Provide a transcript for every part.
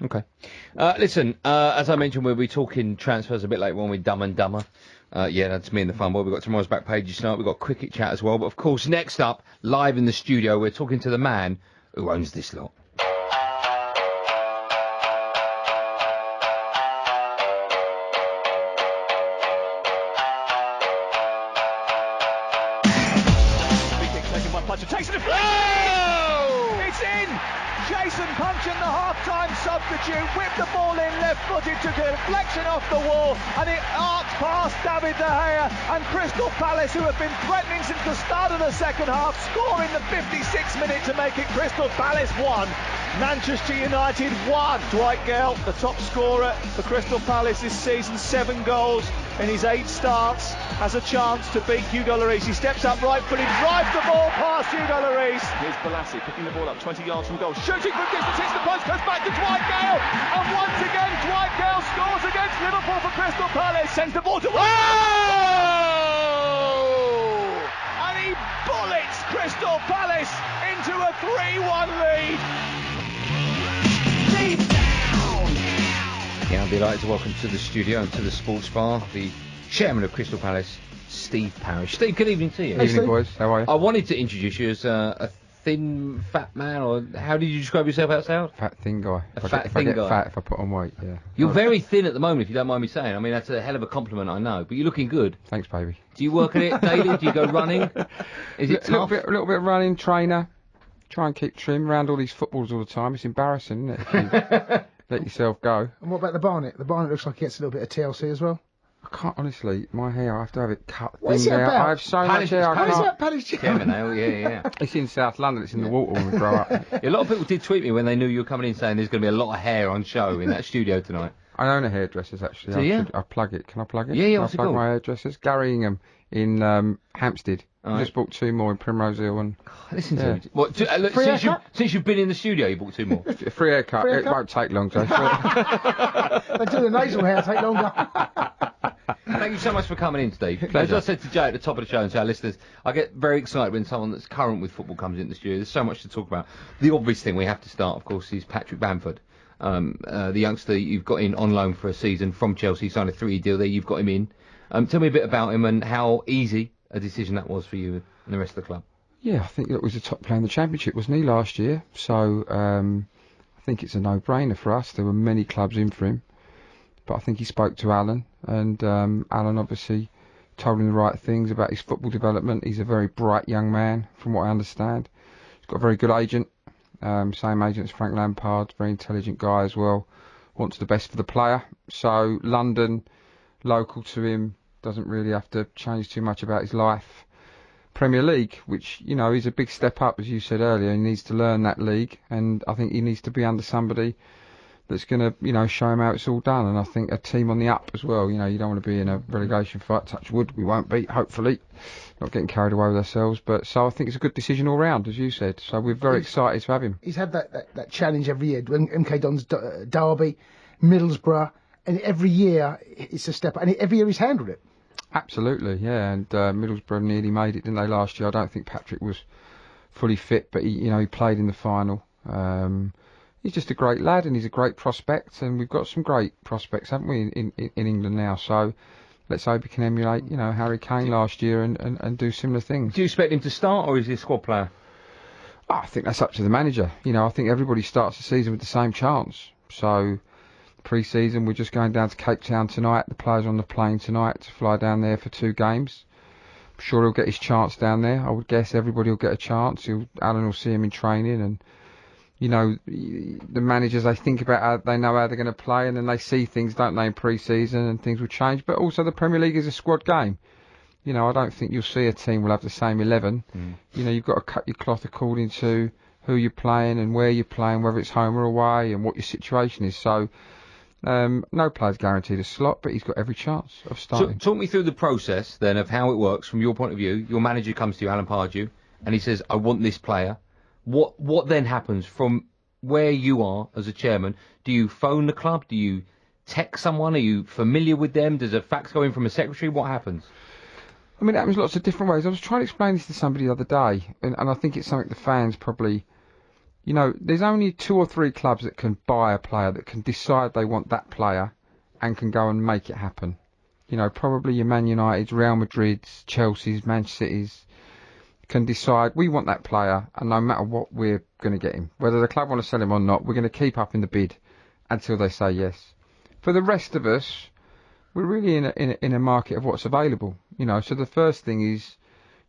Okay. Listen, as I mentioned, we'll be talking transfers a bit later on with Dumb and Dumber. That's me and the fun boy. We've got tomorrow's back pages tonight. We've got cricket chat as well. But, of course, next up, live in the studio, we're talking to the man who owns this lot. Takes it to oh! It's in! Jason Puncheon, the half-time substitute, whipped the ball in left-footed, took a deflection off the wall, and it arced past David De Gea, and Crystal Palace, who have been threatening since the start of the second half, score in the 56th minute to make it Crystal Palace 1. Manchester United 1. Dwight Gale, the top scorer for Crystal Palace this season, 7 goals in his 8 starts, has a chance to beat Hugo Lloris. He steps up right-footed, drives the ball past Hugo Lloris. Here's Balassi picking the ball up 20 yards from goal, shooting from distance, hits the post, goes back to Dwight Gale, and once again Dwight Gale scores against Liverpool for Crystal Palace, sends the ball to oh! And he bullets Crystal Palace into a 3-1 lead. Yeah, I'd be delighted to welcome to the studio and to the sports bar the chairman of Crystal Palace, Steve Parish. Steve, good evening to you. Good evening, boys. How are you? I wanted to introduce you as a thin, fat man, or how did you describe yourself out south? Fat, thin guy. If I get fat, if I put on weight, yeah. You're very thin at the moment, if you don't mind me saying. I mean, that's a hell of a compliment, I know. But you're looking good. Thanks, baby. Do you work at it daily? Do you go running? Is it tough? A little bit of running, trainer. Try and keep trim around all these footballs all the time. It's embarrassing, isn't it? Let yourself go. And what about the Barnet? The Barnet looks like it gets a little bit of TLC as well. I can't, honestly, my hair, I have to have it cut. What's it about? I have so much hair, I How is can't. that Palace Chairman? Yeah. It's in South London, it's in the water when we grow up. A lot of people did tweet me when they knew you were coming in saying there's going to be a lot of hair on show in that studio tonight. I own a hairdresser's, actually. Do you? I plug it. Can I plug it? Yeah, what's it Can I plug called? my hairdressers? Gary Ingham in Hampstead. All I right. just bought 2 more in Primrose Hill and... Listen Yeah. to me. What, since you've been in the studio, you bought 2 more. A free haircut. Free It haircut? won't take long, Joe. They do the nasal hair take longer. Thank you so much for coming in, Steve. Pleasure. As I said to Jay at the top of the show and to our listeners, I get very excited when someone that's current with football comes into the studio. There's so much to talk about. The obvious thing we have to start, of course, is Patrick Bamford. The youngster you've got in on loan for a season from Chelsea, signed a 3-year deal there, you've got him in. Tell me a bit about him and how easy a decision that was for you and the rest of the club. Yeah, I think it was a top player in the Championship, wasn't he, last year? So I think it's a no-brainer for us. There were many clubs in for him. But I think he spoke to Alan, and Alan obviously told him the right things about his football development. He's a very bright young man, from what I understand. He's got a very good agent, same agent as Frank Lampard, very intelligent guy as well. Wants the best for the player. So London, local to him, doesn't really have to change too much about his life. Premier League, which, you know, is a big step up, as you said earlier. He needs to learn that league, and I think he needs to be under somebody that's going to, you know, show him how it's all done. And I think a team on the up as well. You know, you don't want to be in a relegation fight. Touch wood, we won't be, hopefully. Not getting carried away with ourselves. But so I think it's a good decision all round, as you said. So we're very excited to have him. He's had that challenge every year. When MK Dons Derby, Middlesbrough, and every year it's a step up. And every year he's handled it. Absolutely, yeah. And Middlesbrough nearly made it, didn't they, last year? I don't think Patrick was fully fit, but he played in the final. He's just a great lad, and he's a great prospect, and we've got some great prospects, haven't we, in England now? So let's hope he can emulate, you know, Harry Kane last year and do similar things. Do you expect him to start, or is he a squad player? I think that's up to the manager. You know, I think everybody starts the season with the same chance. So pre-season, we're just going down to Cape Town tonight. The players are on the plane tonight to fly down there for 2 games. I'm sure he'll get his chance down there. I would guess everybody will get a chance. Alan will see him in training, and you know, the managers, they think about how they know how they're going to play, and then they see things, don't they, in pre-season, and things will change. But also the Premier League is a squad game. You know, I don't think you'll see a team will have the same 11. You know, you've got to cut your cloth according to who you're playing and where you're playing, whether it's home or away, and what your situation is. So no player's guaranteed a slot, but he's got every chance of starting. So, talk me through the process then of how it works from your point of view. Your manager comes to you, Alan Pardew, and he says, I want this player. What then happens from where you are as a chairman? Do you phone the club? Do you text someone? Are you familiar with them? Does a fax go in from a secretary? What happens? I mean, it happens lots of different ways. I was trying to explain this to somebody the other day, and I think it's something the fans probably, You know, there's only 2 or 3 clubs that can buy a player, that can decide they want that player and can go and make it happen. You know, probably your Man Uniteds, Real Madrids, Chelsea's, Manchester City's can decide we want that player, and no matter what, we're going to get him. Whether the club want to sell him or not, we're going to keep up in the bid until they say yes. For the rest of us, we're really in a market of what's available. You know, so the first thing is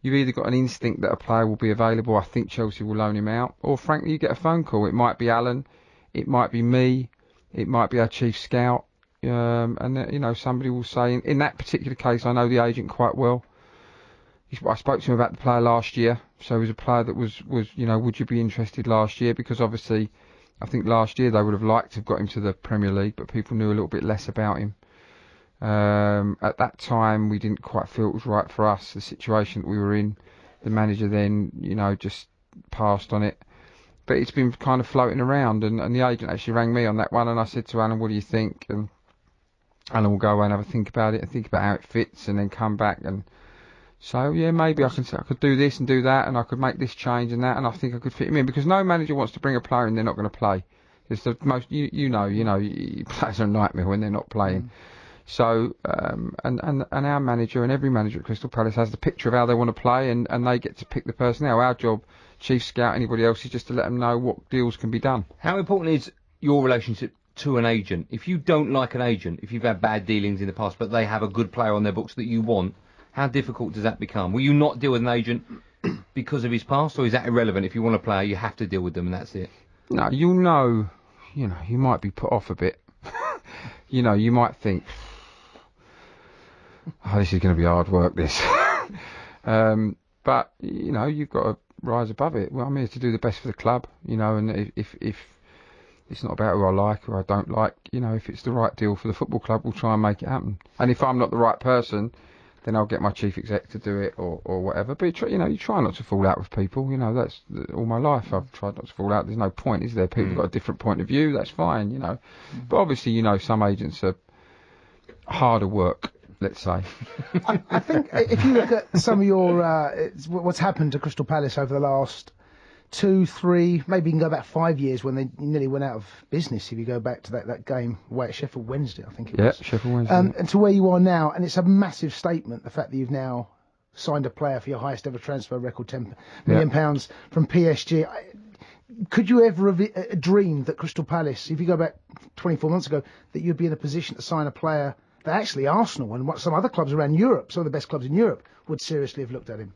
you've either got an instinct that a player will be available, I think Chelsea will loan him out, or frankly you get a phone call. It might be Alan, it might be me, it might be our chief scout, and you know, somebody will say, in that particular case, I know the agent quite well. I spoke to him about the player last year, so he was a player that was you know, would you be interested last year? Because obviously, I think last year they would have liked to have got him to the Premier League, but people knew a little bit less about him. At that time, we didn't quite feel it was right for us, the situation that we were in. The manager then, you know, just passed on it. But it's been kind of floating around, and the agent actually rang me on that one, and I said to Alan, what do you think? And Alan will go away and have a think about it and think about how it fits, and then come back. And so, yeah, maybe I could do this and do that, and I could make this change and that, and I think I could fit him in, because no manager wants to bring a player in they're not going to play. It's the most, you know, players are a nightmare when they're not playing. So, and our manager and every manager at Crystal Palace has the picture of how they want to play, and they get to pick the personnel. Our job, chief scout, anybody else, is just to let them know what deals can be done. How important is your relationship to an agent? If you don't like an agent, if you've had bad dealings in the past, but they have a good player on their books that you want, how difficult does that become? Will you not deal with an agent because of his past, or is that irrelevant? If you want a player, you have to deal with them, and that's it. No, you might be put off a bit. You know, you might think, oh, this is going to be hard work, this. But, you know, you've got to rise above it. Well, I'm here to do the best for the club, you know, and if it's not about who I like or I don't like, you know, if it's the right deal for the football club, we'll try and make it happen. And if I'm not the right person, then I'll get my chief exec to do it or whatever. But, you know, you try not to fall out with people. You know, that's all my life. I've tried not to fall out. There's no point, is there? People have got a different point of view. That's fine, you know. But obviously, you know, some agents are harder work, let's say. I think if you look at some of your what's happened to Crystal Palace over the last 2, 3, maybe you can go back 5 years when they nearly went out of business. If you go back to that game away at Sheffield Wednesday, I think it was. Yeah, Sheffield Wednesday. And to where you are now, and it's a massive statement, the fact that you've now signed a player for your highest ever transfer record, £10 million from PSG. Could you ever have dreamed that Crystal Palace, if you go back 24 months ago, that you'd be in a position to sign a player that actually Arsenal and some other clubs around Europe, some of the best clubs in Europe, would seriously have looked at him?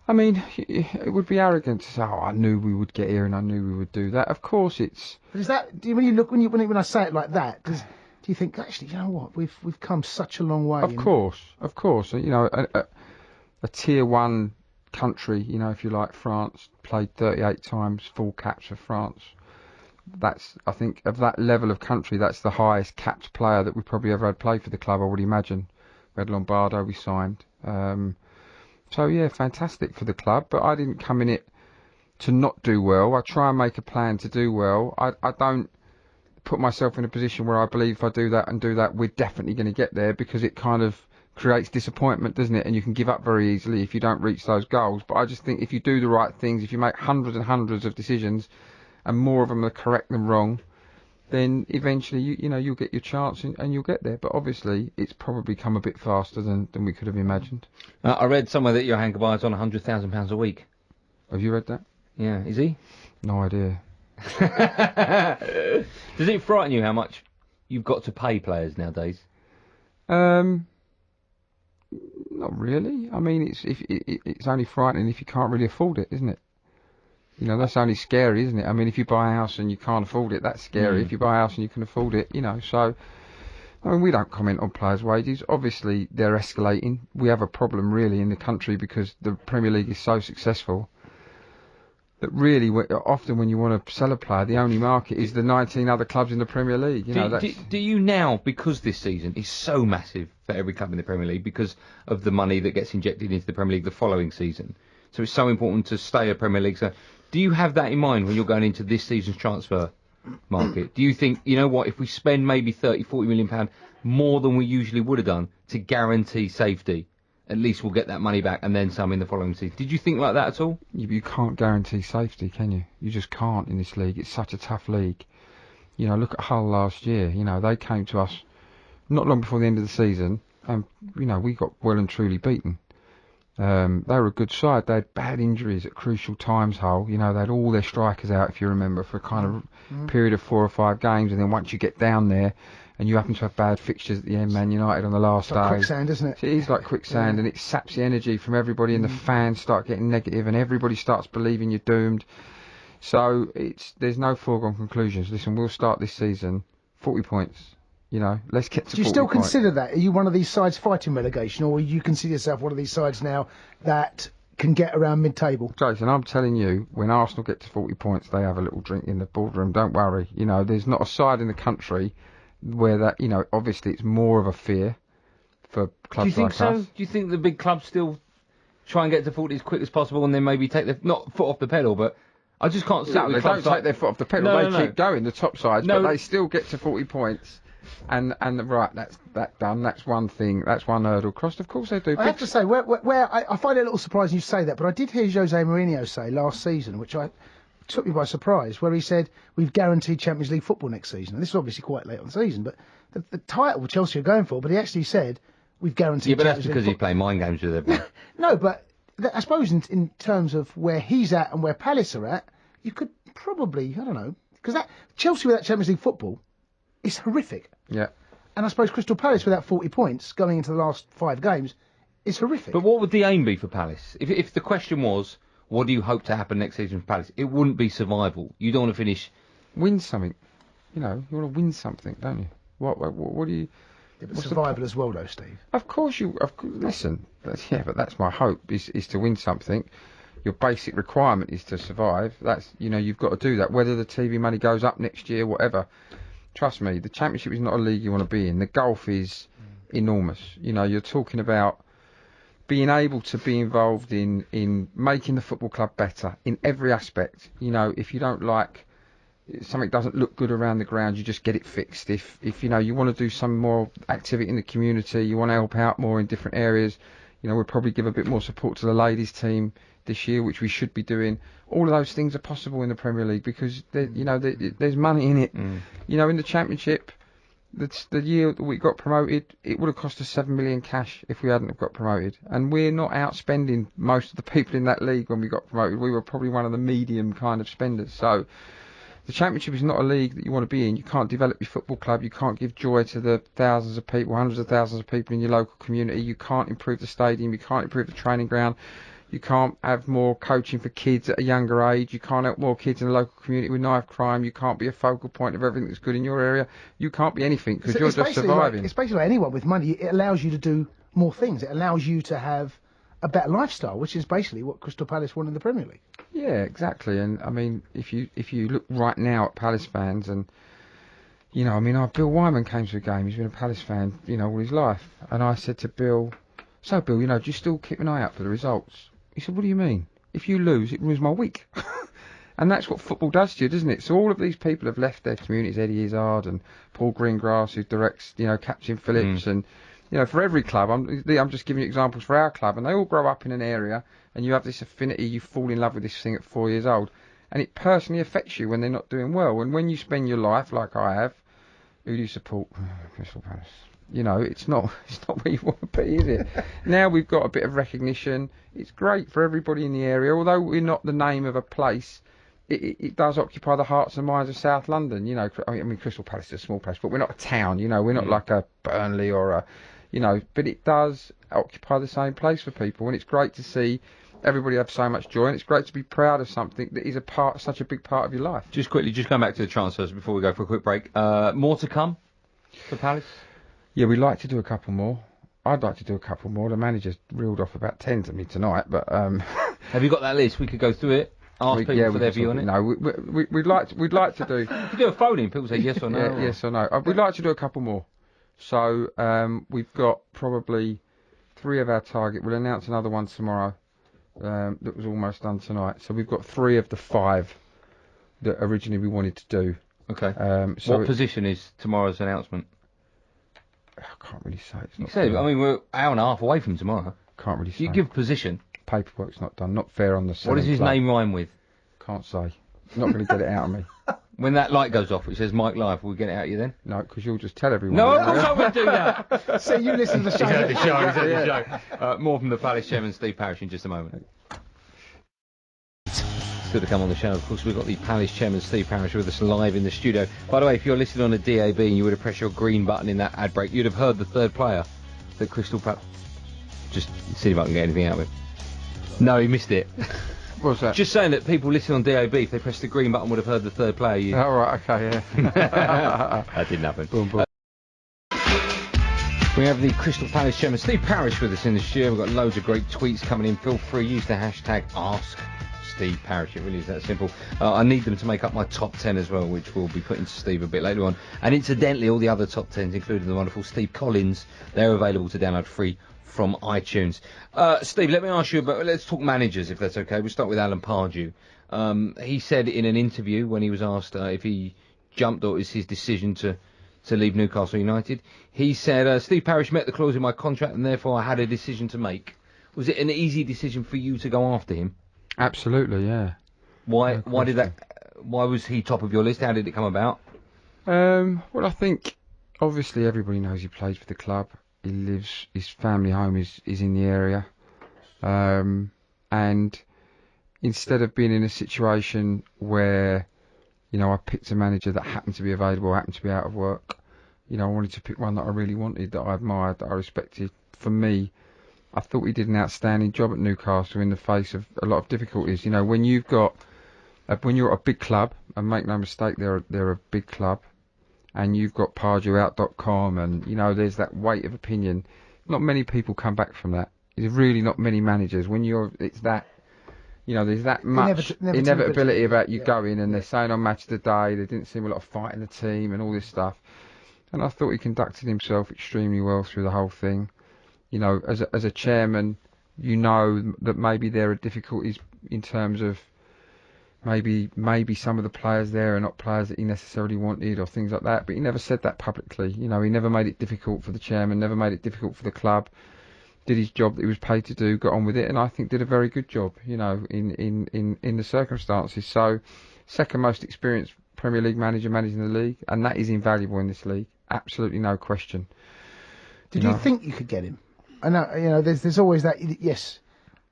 I mean, it would be arrogant to say, "Oh, I knew we would get here, and I knew we would do that." Of course, it's. But is that when I say it like that? Do you think actually, you know what, we've come such a long way? Of course. You know, a tier 1 country, you know, if you like, France, played 38 times full caps for France. That's, I think, of that level of country, that's the highest capped player that we probably ever had play for the club, I would imagine. We had Lombardo, we signed. So, yeah, fantastic for the club, but I didn't come in it to not do well. I try and make a plan to do well. I don't put myself in a position where I believe if I do that and do that, we're definitely going to get there, because it kind of creates disappointment, doesn't it? And you can give up very easily if you don't reach those goals. But I just think if you do the right things, if you make hundreds and hundreds of decisions, and more of them are correct than wrong, then eventually you'll get your chance and you'll get there. But obviously, it's probably come a bit faster than we could have imagined. I read somewhere that Johan Cabaye's on £100,000 a week. Have you read that? Yeah, is he? No idea. Does it frighten you how much you've got to pay players nowadays? Not really. I mean, it's only frightening if you can't really afford it, isn't it? You know, that's only scary, isn't it? I mean, if you buy a house and you can't afford it, that's scary. If you buy a house and you can afford it, you know, so... I mean, we don't comment on players' wages. Obviously, they're escalating. We have a problem, really, in the country because the Premier League is so successful that really, often when you want to sell a player, the only market is the 19 other clubs in the Premier League. Do you now, because this season is so massive for every club in the Premier League, because of the money that gets injected into the Premier League the following season, so it's so important to stay a Premier League, so do you have that in mind when you're going into this season's transfer market? Do you think, you know what, if we spend maybe £30-40 million more than we usually would have done to guarantee safety, at least we'll get that money back and then some in the following season. Did you think like that at all? You can't guarantee safety, can you? You just can't in this league. It's such a tough league. You know, look at Hull last year. You know, they came to us not long before the end of the season, and you know, we got well and truly beaten. They were a good side. They had bad injuries at crucial times, Hull. You know, they had all their strikers out, if you remember, for a kind of period of 4 or 5 games, and then once you get down there and you happen to have bad fixtures at the end, Man United on the last day. It's like quicksand, isn't it? It is like quicksand, and it saps the energy from everybody, and the fans start getting negative, and everybody starts believing you're doomed. So there's no foregone conclusions. Listen, we'll start this season 40 points. You know, let's get to 40 Do you still points. consider that? Are you one of these sides fighting relegation, or you consider yourself one of these sides now that can get around mid-table? Jason, I'm telling you, when Arsenal get to 40 points, they have a little drink in the boardroom. Don't worry. You know, there's not a side in the country where that, you know, obviously it's more of a fear for clubs like us. Do you think the big clubs still try and get to 40 as quick as possible and then maybe take their, not foot off the pedal, but I just can't see No, they don't take their foot off the pedal. They keep going, the top sides, but they still get to 40 points. And right, that's done. That's one thing. That's one hurdle crossed. Of course they do. I have to say, where I find it a little surprising you say that, but I did hear Jose Mourinho say last season, which took me by surprise, where he said we've guaranteed Champions League football next season. And this is obviously quite late on the season, but the title Chelsea are going for, but he actually said we've guaranteed. Yeah, but Champions that's because he's playing mind games with everyone. No, but I suppose in terms of where he's at and where Palace are at, you could probably, I don't know, because that Chelsea without Champions League football is horrific. Yeah. And I suppose Crystal Palace without 40 points going into the last 5 games is horrific. But what would the aim be for Palace? If the question was, what do you hope to happen next season for Palace? It wouldn't be survival. You don't want to finish... Win something. You know, you want to win something, don't you? What do you... Yeah, but survival as well, though, Steve. Of course you... listen, but that's my hope, is to win something. Your basic requirement is to survive. That's, you know, you've got to do that. Whether the TV money goes up next year, whatever... Trust me, the Championship is not a league you want to be in. The gulf is enormous. You know, you're talking about being able to be involved in making the football club better in every aspect. You know, if you don't like something doesn't look good around the ground, you just get it fixed. If you know you want to do some more activity in the community, you want to help out more in different areas, you know, we'll probably give a bit more support to the ladies team this year, which we should be doing. All of those things are possible in the Premier League because there's money in it. You know, in the Championship, the year that we got promoted, it would have cost us 7 million cash if we hadn't have got promoted. And we're not outspending most of the people in that league when we got promoted. We were probably one of the medium kind of spenders. So the Championship is not a league that you want to be in. You can't develop your football club. You can't give joy to the thousands of people, hundreds of thousands of people in your local community. You can't improve the stadium. You can't improve the training ground. You can't have more coaching for kids at a younger age. You can't help more kids in the local community with knife crime. You can't be a focal point of everything that's good in your area. You can't be anything because you're just surviving. It's basically like anyone with money. It allows you to do more things. It allows you to have a better lifestyle, which is basically what Crystal Palace won in the Premier League. Yeah, exactly. And I mean, if you look right now at Palace fans, and you know, I mean, Bill Wyman came to a game. He's been a Palace fan, you know, all his life. And I said to Bill, "So Bill, you know, do you still keep an eye out for the results?" He said, "What do you mean? If you lose, it ruins my week." And that's what football does to you, doesn't it? So all of these people have left their communities, Eddie Izzard and Paul Greengrass, who directs, you know, Captain Phillips, and, you know, for every club, I'm just giving you examples for our club, and they all grow up in an area, and you have this affinity, you fall in love with this thing at 4 years old, and it personally affects you when they're not doing well. And when you spend your life, like I have, who do you support? Crystal Palace. You know, it's not where you want to be, is it? Now we've got a bit of recognition. It's great for everybody in the area. Although we're not the name of a place, it does occupy the hearts and minds of South London. You know, I mean, Crystal Palace is a small place, but we're not a town. You know, we're not like a Burnley or a, you know, but it does occupy the same place for people, and it's great to see everybody have so much joy, and it's great to be proud of something that is such a big part of your life. Just quickly, just going back to the transfers before we go for a quick break. More to come for Palace? Yeah, we'd like to do a couple more. I'd like to do a couple more. The manager's reeled off about 10 to me tonight, but... Have you got that list? We could go through it, ask people for their view on it. No, we'd like to do... You could do a phone-in, people say yes or no. Yeah, yes or no. We'd like to do a couple more. So we've got probably 3 of our target. We'll announce another one tomorrow that was almost done tonight. So we've got 3 of the 5 that originally we wanted to do. Okay. What position is tomorrow's announcement? I can't really say. It's not. I mean, we're an hour and a half away from tomorrow. Can't really say. You give position. Paperwork's not done. Not fair on the What does his name rhyme with? Can't say. Not going to get it out of me. When that light goes off, it says Mike Live. Will we get it out of you then? No, because you'll just tell everyone. No, of course I won't do that. So you listen to the show. He's had the show. More from the Palace chairman, Steve Parish, in just a moment. It's good to come on the show. Of course, we've got the Palace chairman, Steve Parish, with us live in the studio. By the way, if you're listening on a DAB and you would have pressed your green button in that ad break, you'd have heard the third player that Crystal Palace... Just see if I can get anything out of him. No, he missed it. What's that? Just saying that people listening on DAB, if they pressed the green button, would have heard the third player. Oh, right, okay, yeah. That didn't happen. Boom, boom. We have the Crystal Palace chairman, Steve Parish, with us in the studio. We've got loads of great tweets coming in. Feel free, use the hashtag #AskSteveParish. It really is that simple. I need them to make up my top 10 as well, which we'll be putting to Steve a bit later on. And incidentally, all the other top 10s, including the wonderful Steve Collins, they're available to download free from iTunes. Steve, let me ask you about, let's talk managers, if that's okay. We'll start with Alan Pardew. He said in an interview when he was asked if he jumped or it was his decision to leave Newcastle United, he said, Steve Parish met the clause in my contract and therefore I had a decision to make. Was it an easy decision for you to go after him? Absolutely, yeah. Why was he top of your list? How did it come about? Well, I think obviously everybody knows he plays for the club. He lives, his family home is in the area. And instead of being in a situation where, you know, I picked a manager that happened to be available, happened to be out of work, you know, I wanted to pick one that I really wanted, that I admired, that I respected. For me, I thought he did an outstanding job at Newcastle in the face of a lot of difficulties. You know, when you've got, when you're at a big club, and make no mistake, they're a big club, and you've got PardewOut.com, and, you know, there's that weight of opinion. Not many people come back from that. There's really not many managers. When it's that, you know, there's that much inevitability about you going, and they're saying on Match of the Day, there didn't seem a lot of fight in the team and all this stuff. And I thought he conducted himself extremely well through the whole thing. You know, as a chairman, you know that maybe there are difficulties in terms of maybe some of the players there are not players that he necessarily wanted or things like that, but he never said that publicly. You know, he never made it difficult for the chairman, never made it difficult for the club. Did his job that he was paid to do, got on with it, and I think did a very good job, you know, in the circumstances. So, second most experienced Premier League manager managing the league, and that is invaluable in this league, absolutely no question. Did you think you could get him? I know, you know, there's always that, yes,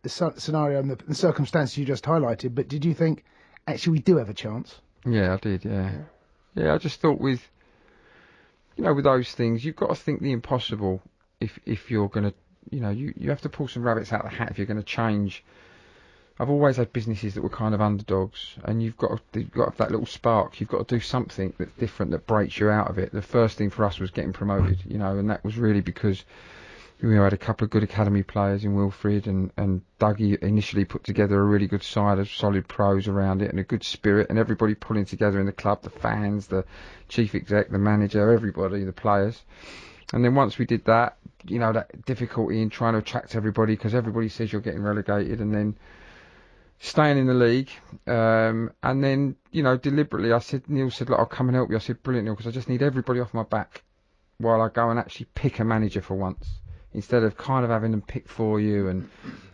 the scenario and the circumstances you just highlighted, but did you think, actually, we do have a chance? Yeah, I did, yeah. Yeah, I just thought with those things, you've got to think the impossible if you're going to, you know, you have to pull some rabbits out of the hat if you're going to change. I've always had businesses that were kind of underdogs, and you've got to have that little spark. You've got to do something that's different that breaks you out of it. The first thing for us was getting promoted, you know, and that was really because we had a couple of good academy players in Wilfred, and Dougie initially put together a really good side of solid pros around it and a good spirit, and everybody pulling together in the club, the fans, the chief exec, the manager, everybody, the players. And then once we did that, you know, that difficulty in trying to attract everybody, because everybody says you're getting relegated, and then staying in the league, and then, you know, deliberately Neil said, look, I'll come and help you. I said, brilliant, Neil, because I just need everybody off my back while I go and actually pick a manager for once, instead of kind of having them pick for you and,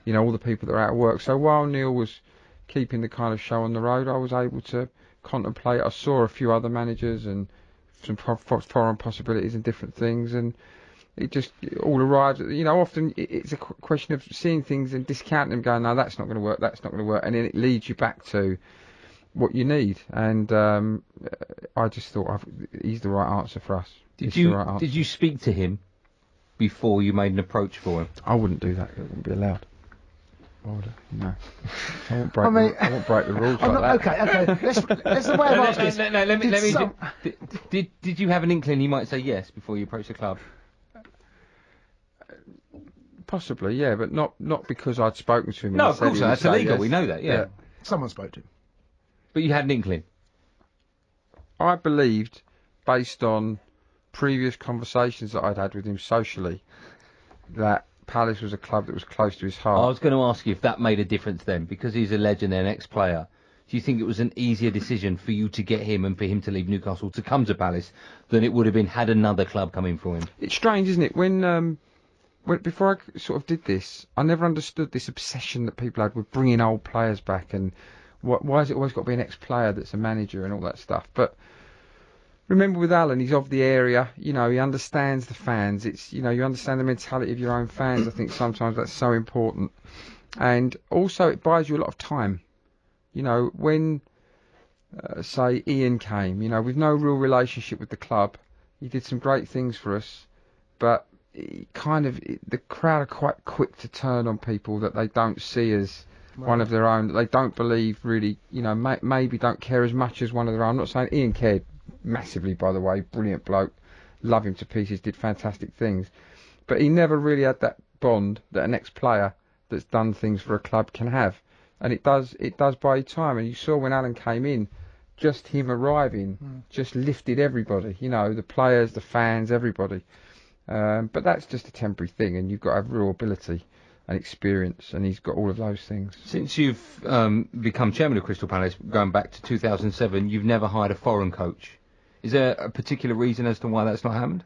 you know, all the people that are out of work. So while Neil was keeping the kind of show on the road, I was able to contemplate. I saw a few other managers and some foreign possibilities and different things, and it just all arrived. You know, often it's a question of seeing things and discounting them, going, no, that's not going to work, that's not going to work, and then it leads you back to what you need. And I just thought he's the right answer for us. Did you speak to him before you made an approach for him? I wouldn't do that. It wouldn't be allowed. No. I won't break the rules like that. Okay. Let's the way of asking. No, let me. Did you have an inkling he might say yes before you approached the club? Possibly, yeah, but not because I'd spoken to him. No, of course not. That's illegal. Yes. We know that. Yeah. Someone spoke to him. But you had an inkling. I believed, based on previous conversations that I'd had with him socially, that Palace was a club that was close to his heart. I was going to ask you if that made a difference then, because he's a legend and an ex-player. Do you think it was an easier decision for you to get him and for him to leave Newcastle to come to Palace than it would have been had another club come in for him? It's strange, isn't it? When before I sort of did this, I never understood this obsession that people had with bringing old players back and why has it always got to be an ex-player that's a manager and all that stuff. But remember with Alan, he's of the area, he understands the fans. It's, you understand the mentality of your own fans. I think sometimes that's so important. And also it buys you a lot of time. When, say, Ian came, with no real relationship with the club, he did some great things for us, but the crowd are quite quick to turn on people that they don't see as one of their own, that they don't believe really, maybe don't care as much as one of their own. I'm not saying Ian cared massively, by the way, brilliant bloke, love him to pieces, did fantastic things, but he never really had that bond that an ex-player that's done things for a club can have, and it does buy you time. And you saw when Alan came in, just him arriving just lifted everybody, the players, the fans, everybody. But that's just a temporary thing, and you've got to have real ability and experience, and he's got all of those things. Since you've become chairman of Crystal Palace, going back to 2007, you've never hired a foreign coach. Is there a particular reason as to why that's not happened?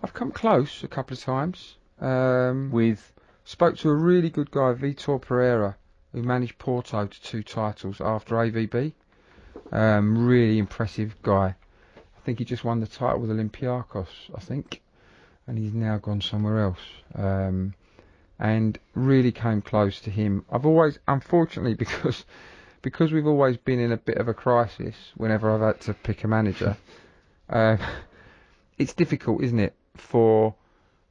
I've come close a couple of times. Spoke to a really good guy, Vitor Pereira, who managed Porto to 2 titles after AVB. Really impressive guy. I think he just won the title with Olympiacos, I think, and he's now gone somewhere else. And really came close to him. I've always, unfortunately, because we've always been in a bit of a crisis whenever I've had to pick a manager, it's difficult, isn't it? For,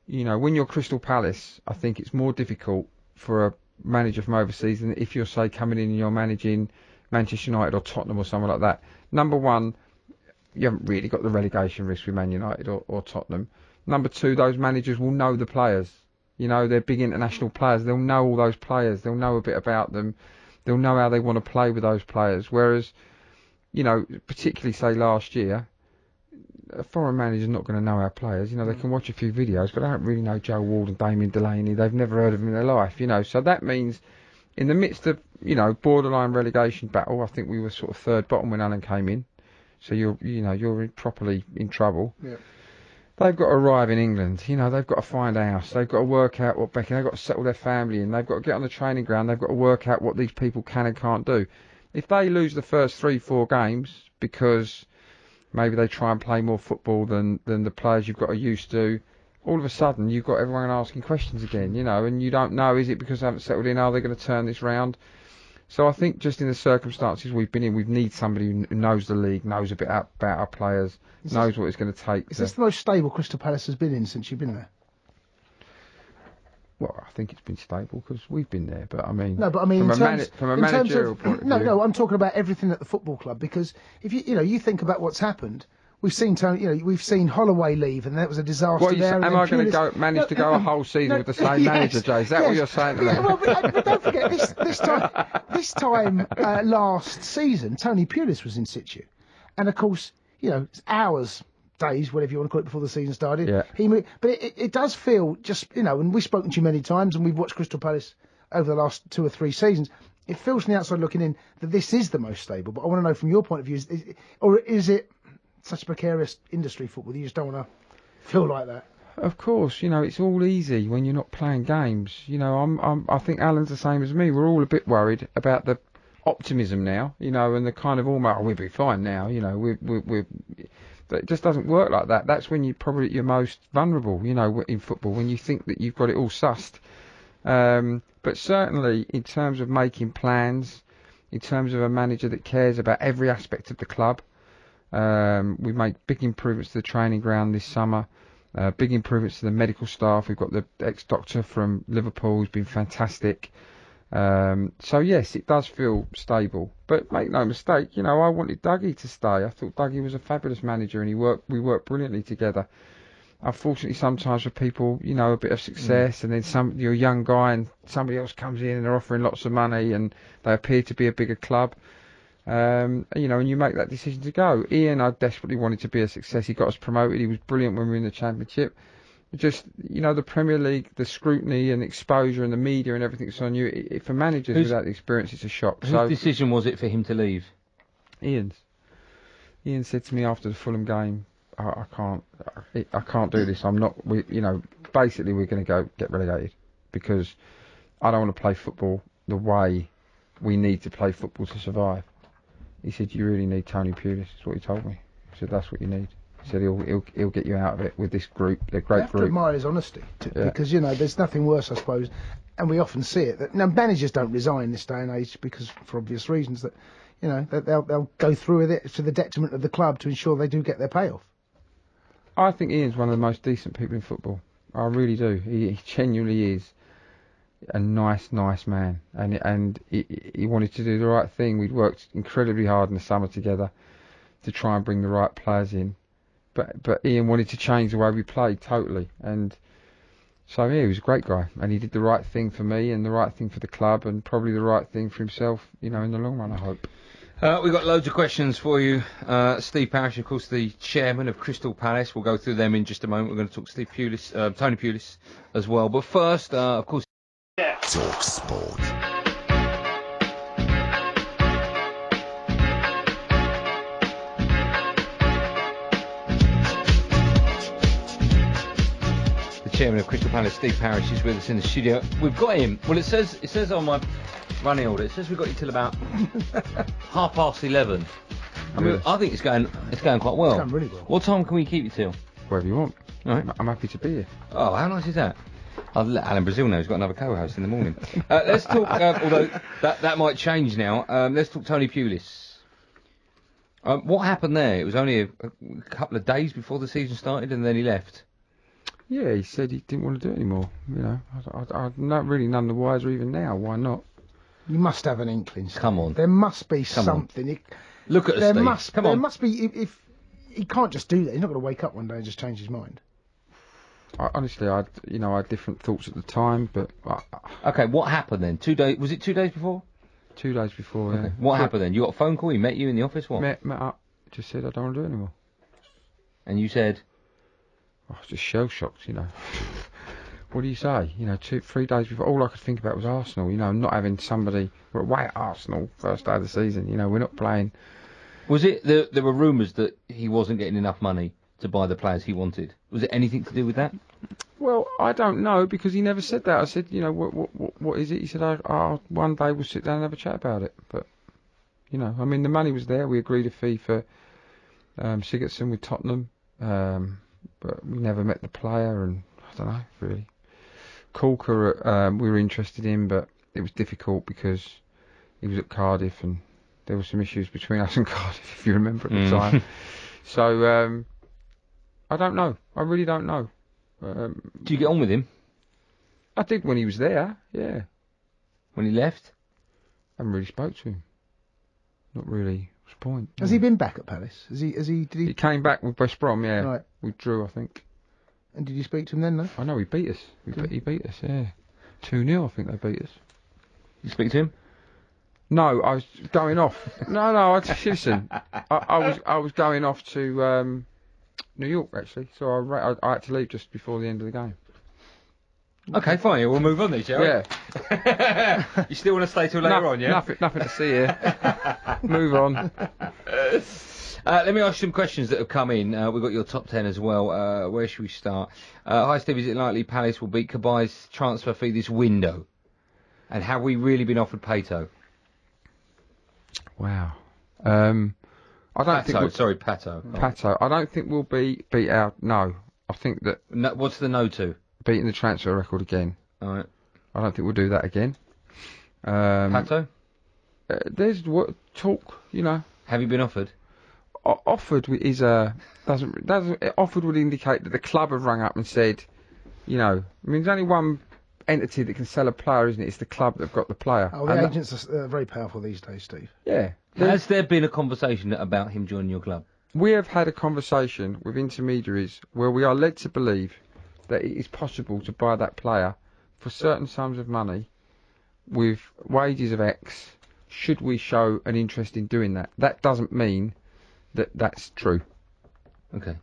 when you're Crystal Palace, I think it's more difficult for a manager from overseas than if you're, say, coming in and you're managing Manchester United or Tottenham or somewhere like that. Number one, you haven't really got the relegation risk with Man United or Tottenham. Number two, those managers will know the players. They're big international players. They'll know all those players. They'll know a bit about them. They'll know how they want to play with those players. Whereas, particularly, say, last year, a foreign manager's not going to know our players. They can watch a few videos, but they don't really know Joe Ward and Damien Delaney. They've never heard of them in their life, So that means, in the midst of, borderline relegation battle, I think we were sort of third bottom when Alan came in. So you're properly in trouble. Yeah. They've got to arrive in England. They've got to find a house. They've got to work out what Becky. They've got to settle their family in. They've got to get on the training ground. They've got to work out what these people can and can't do. If they lose the first 3-4 games because maybe they try and play more football than the players you've got to used to, all of a sudden you've got everyone asking questions again. And you don't know, is it because they haven't settled in? Are they going to turn this round? So I think just in the circumstances we've been in, we need somebody who knows the league, knows a bit about our players, knows what it's going to take. Is this the most stable Crystal Palace has been in since you've been there? Well, I think it's been stable because we've been there, but I mean, from a managerial point of view. No, I'm talking about everything at the football club, because if you think about what's happened. We've seen Tony, we've seen Holloway leave, and that was a disaster there. Am I going to manage to go a whole season with the same manager, Jay? Is that what you're saying to me? Well, but don't forget this time last season, Tony Pulis was in situ, and of course, hours, days, whatever you want to call it, before the season started. Yeah. He moved, but it does feel just and we've spoken to you many times, and we've watched Crystal Palace over the last 2 or 3 seasons. It feels from the outside looking in that this is the most stable. But I want to know from your point of view, is it such a precarious industry, football, you just don't want to feel like that? Of course, it's all easy when you're not playing games. I think Alan's the same as me. We're all a bit worried about the optimism now, and the kind of almost, we'll be fine now, but it just doesn't work like that. That's when you're probably at your most vulnerable, in football, when you think that you've got it all sussed. But certainly, in terms of making plans, in terms of a manager that cares about every aspect of the club, we've made big improvements to the training ground this summer, big improvements to the medical staff. We've got the ex-doctor from Liverpool who's been fantastic. So yes, it does feel stable. But make no mistake, I wanted Dougie to stay. I thought Dougie was a fabulous manager, and we worked brilliantly together. Unfortunately, sometimes for people, a bit of success, and then you're a young guy and somebody else comes in and they're offering lots of money and they appear to be a bigger club. And you make that decision to go. Ian, I desperately wanted to be a success. He got us promoted. He was brilliant when we were in the Championship. Just, the Premier League, the scrutiny and exposure and the media and everything that's on you, for managers without the experience, it's a shock. Whose decision was it for him to leave? Ian's. Ian said to me after the Fulham game, I can't do this. I'm not, basically we're going to get relegated because I don't want to play football the way we need to play football to survive. He said, you really need Tony Pulis. That's what he told me. He said, that's what you need. He said, he'll get you out of it with this group. They're a great group. You have to admire his honesty, because, there's nothing worse, I suppose, and we often see it. That managers don't resign this day and age because, for obvious reasons, that, that they'll go through with it to the detriment of the club to ensure they do get their payoff. I think Ian's one of the most decent people in football. I really do. He genuinely is a nice man, and he wanted to do the right thing. We'd worked incredibly hard in the summer together to try and bring the right players in, but Ian wanted to change the way we played totally, and so he was a great guy, and he did the right thing for me and the right thing for the club, and probably the right thing for himself, in the long run, I hope. We've got loads of questions for you. Steve Parish, of course, the chairman of Crystal Palace. We'll go through them in just a moment. We're going to talk to Tony Pulis as well. But first, of course, talkSport. The chairman of Crystal Palace, Steve Parish, is with us in the studio. We've got him. Well, it says on my running order, it says we've got you till about 11:30. I mean, I think it's going quite well. It's going really well. What time can we keep you till? Wherever you want. All right. I'm happy to be here. Oh, how nice is that? I'll let Alan Brazil know he's got another co-host in the morning. Let's talk, although that might change now, let's talk Tony Pulis. What happened there? It was only a couple of days before the season started and then he left. Yeah, he said he didn't want to do it anymore. I'm not really none the wiser even now. Why not? You must have an inkling. Steve. Come on. There must be something. Look at us, Steve. There must be. If he can't just do that, he's not going to wake up one day and just change his mind. Honestly, I had different thoughts at the time, but okay, what happened then? 2 days? Was it 2 days before? 2 days before. Okay. Yeah. What happened then? You got a phone call? He met you in the office? What? Met up. Just said I don't want to do it anymore. And you said? I was just shell shocked. What do you say? 3 days before, all I could think about was Arsenal. Not having somebody. We're away at Arsenal first day of the season. We're not playing. Was it there were rumours that he wasn't getting enough money to buy the players he wanted? Was it anything to do with that? Well, I don't know, because he never said that. I said, what is it? He said, one day we'll sit down and have a chat about it. But, the money was there. We agreed a fee for Sigurdsson with Tottenham, but we never met the player, and I don't know, really. Corker, we were interested in, but it was difficult because he was at Cardiff, and there were some issues between us and Cardiff, if you remember at the time. So, I don't know. I really don't know. Do you get on with him? I did when he was there, yeah. When he left? I haven't really spoke to him. Not really. What's the point? Has he been back at Palace? Did he? He came back with West Brom, yeah. Right. We drew, I think. And did you speak to him then, though? I know, he beat us. He beat us, yeah. 2-0, I think they beat us. You speak to him? No, I was going off. Listen. I was going off to New York, actually. So I had to leave just before the end of the game. Okay, fine. We'll move on then, shall we? Yeah. You still want to stay till later on, yeah? Nothing to see here. Move on. Let me ask you some questions that have come in. We've got your top 10 as well. Where should we start? Hi, Steve. Is it likely Palace will beat Kabai's transfer fee this window? And have we really been offered Pato? Wow. I don't think. Pato. Pato. I don't think we'll beat out. No. I think that. No, what's the no to? Beating the transfer record again. All right. I don't think we'll do that again. Pato? There's talk, Have you been offered? Offered is doesn't offered would indicate that the club have rung up and said, there's only one entity that can sell a player, isn't it? It's the club that've got the player. Oh, the agents are very powerful these days, Steve. Yeah. Has there been a conversation about him joining your club? We have had a conversation with intermediaries where we are led to believe that it is possible to buy that player for certain sums of money with wages of X, should we show an interest in doing that. That doesn't mean that that's true. Okay.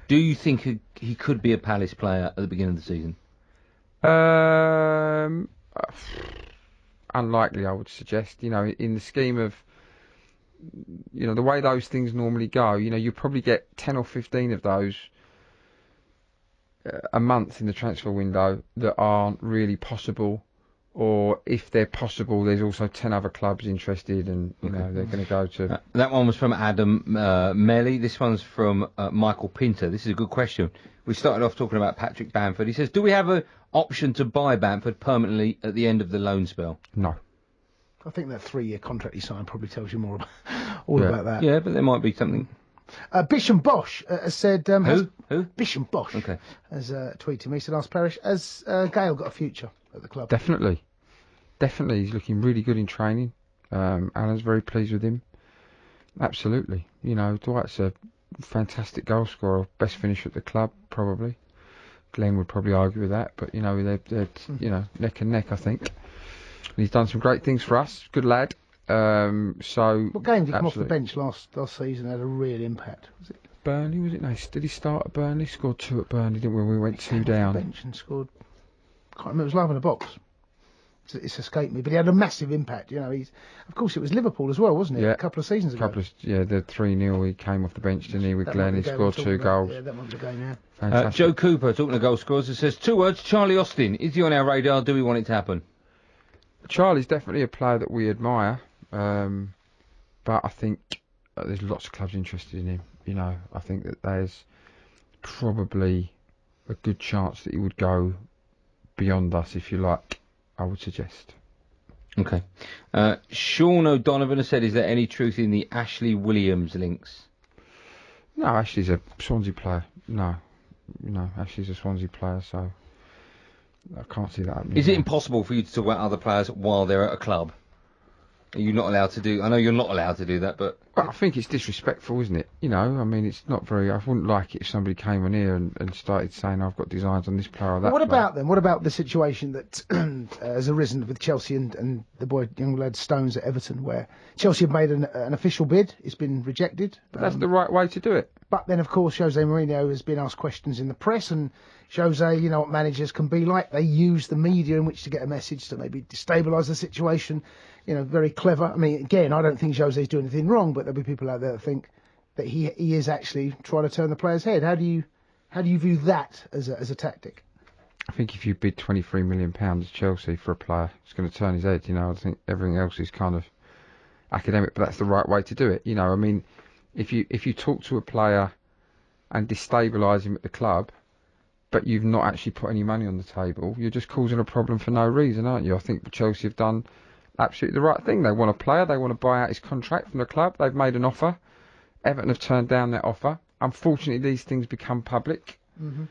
Do you think he could be a Palace player at the beginning of the season? Unlikely, I would suggest. In the scheme of, the way those things normally go, you probably get 10 or 15 of those a month in the transfer window that aren't really possible, or if they're possible, there's also 10 other clubs interested, and they're going to go to. That one was from Adam Melly. This one's from Michael Pinter. This is a good question. We started off talking about Patrick Bamford. He says, do we have an option to buy Bamford permanently at the end of the loan spell? No. I think that 3-year contract he signed probably tells you more about that. Yeah, but there might be something. Bish and Bosch has said... Who? Bish and Bosch has tweeted me. He said, ask Parish, has Gale got a future at the club? Definitely. He's looking really good in training. Alan's very pleased with him. Absolutely. Dwight's a fantastic goal scorer, best finisher at the club, probably. Glenn would probably argue with that, but they're neck and neck, I think. And he's done some great things for us. Good lad. What game did he come off the bench last season? Had a real impact. Was it Burnley? Was it? No, did he start at Burnley? Scored 2 at Burnley, didn't we? We went 2 down. Bench and scored. Can't remember. It was live in the box. It's escaped me, but he had a massive impact. Of course, it was Liverpool as well, wasn't it? Yeah. A couple of seasons ago. The 3-0. He came off the bench, didn't he, with Glenn? He scored 2 goals. Yeah, that might be the game now. Joe Cooper, talking to goal scorers, it says 2 words. Charlie Austin, is he on our radar? Do we want it to happen? Charlie's definitely a player that we admire, but I think there's lots of clubs interested in him. I think that there's probably a good chance that he would go beyond us, if you like, I would suggest. Okay. Sean O'Donovan has said, is there any truth in the Ashley Williams links? No, Ashley's a Swansea player. No, Ashley's a Swansea player, so I can't see that happening. Is it impossible for you to talk about other players while they're at a club? Are you not allowed to do... I know you're not allowed to do that, but... Well, I think it's disrespectful, isn't it? It's not very... I wouldn't like it if somebody came on here and started saying, I've got designs on this player or that What player. about them? What about the situation that has arisen with Chelsea and the young lad Stones at Everton, where Chelsea have made an official bid, it's been rejected. But that's the right way to do it. But then, of course, Jose Mourinho has been asked questions in the press, and Jose, you know what managers can be like. They use the media in which to get a message to maybe destabilise the situation. Very clever. I mean, again, I don't think Jose's doing anything wrong, but there'll be people out there that think that he is actually trying to turn the player's head. How do you view that as a tactic? I think if you bid £23 million at Chelsea for a player, it's going to turn his head. I think everything else is kind of academic, but that's the right way to do it. If you talk to a player and destabilise him at the club, but you've not actually put any money on the table, you're just causing a problem for no reason, aren't you? I think Chelsea have done absolutely the right thing. They want a player, they want to buy out his contract from the club, they've made an offer. Everton have turned down that offer. Unfortunately, these things become public. Mm-hmm.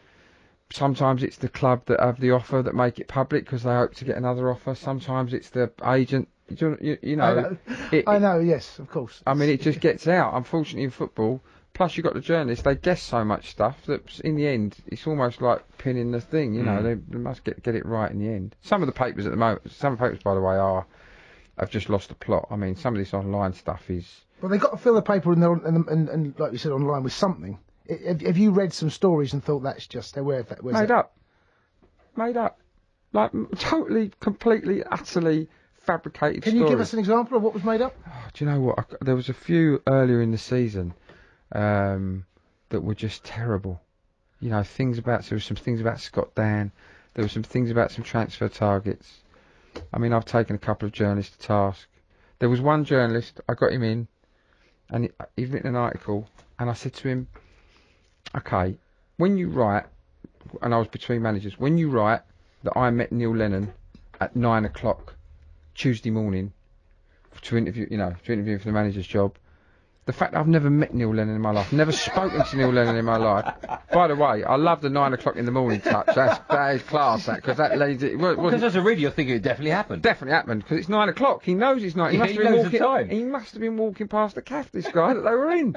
Sometimes it's the club that have the offer that make it public because they hope to get another offer. Sometimes it's the agent. I know, yes, of course. I mean, it just gets out, unfortunately, in football. Plus, you've got the journalists, they guess so much stuff that in the end, it's almost like pinning the thing, they must get it right in the end. Some of the papers at the moment, by the way, have just lost the plot. I mean, some of this online stuff is... Well, they've got to fill the paper and like you said, online with something. Have you read some stories and thought that's just... Made up. Like, totally, completely, utterly fabricated stories. Can you give us an example of what was made up? Oh, do you know what? There was a few earlier in the season that were just terrible. There were some things about Scott Dan. There were some things about some transfer targets. I mean, I've taken a couple of journalists to task. There was one journalist, I got him in, and he'd written an article, and I said to him, okay, when you write, and I was between managers, when you write that I met Neil Lennon at 9 o'clock Tuesday morning to interview for the manager's job, the fact that I've never met Neil Lennon in my life, never spoken to Neil Lennon in my life. By the way, I love the 9 o'clock in the morning touch. That is class, because that leads it. Because as a reader, you're thinking it definitely happened. Definitely happened, because it's 9 o'clock. He knows it's 9. He must have been walking past the cafe, this guy, that they were in.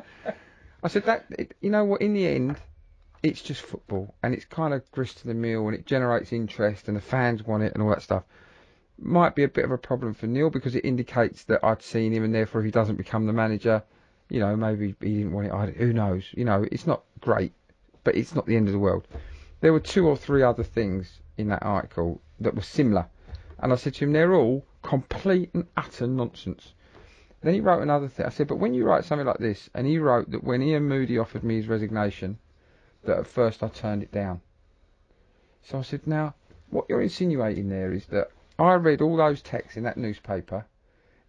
I said, you know what, in the end, it's just football, and it's kind of grist to the mill, and it generates interest, and the fans want it, and all that stuff. Might be a bit of a problem for Neil, because it indicates that I'd seen him, and therefore if he doesn't become the manager... maybe he didn't want it. Who knows? It's not great, but it's not the end of the world. There were 2 or 3 other things in that article that were similar. And I said to him, they're all complete and utter nonsense. Then he wrote another thing. I said, but when you write something like this, and he wrote that when Ian Moody offered me his resignation, that at first I turned it down. So I said, now, what you're insinuating there is that I read all those texts in that newspaper.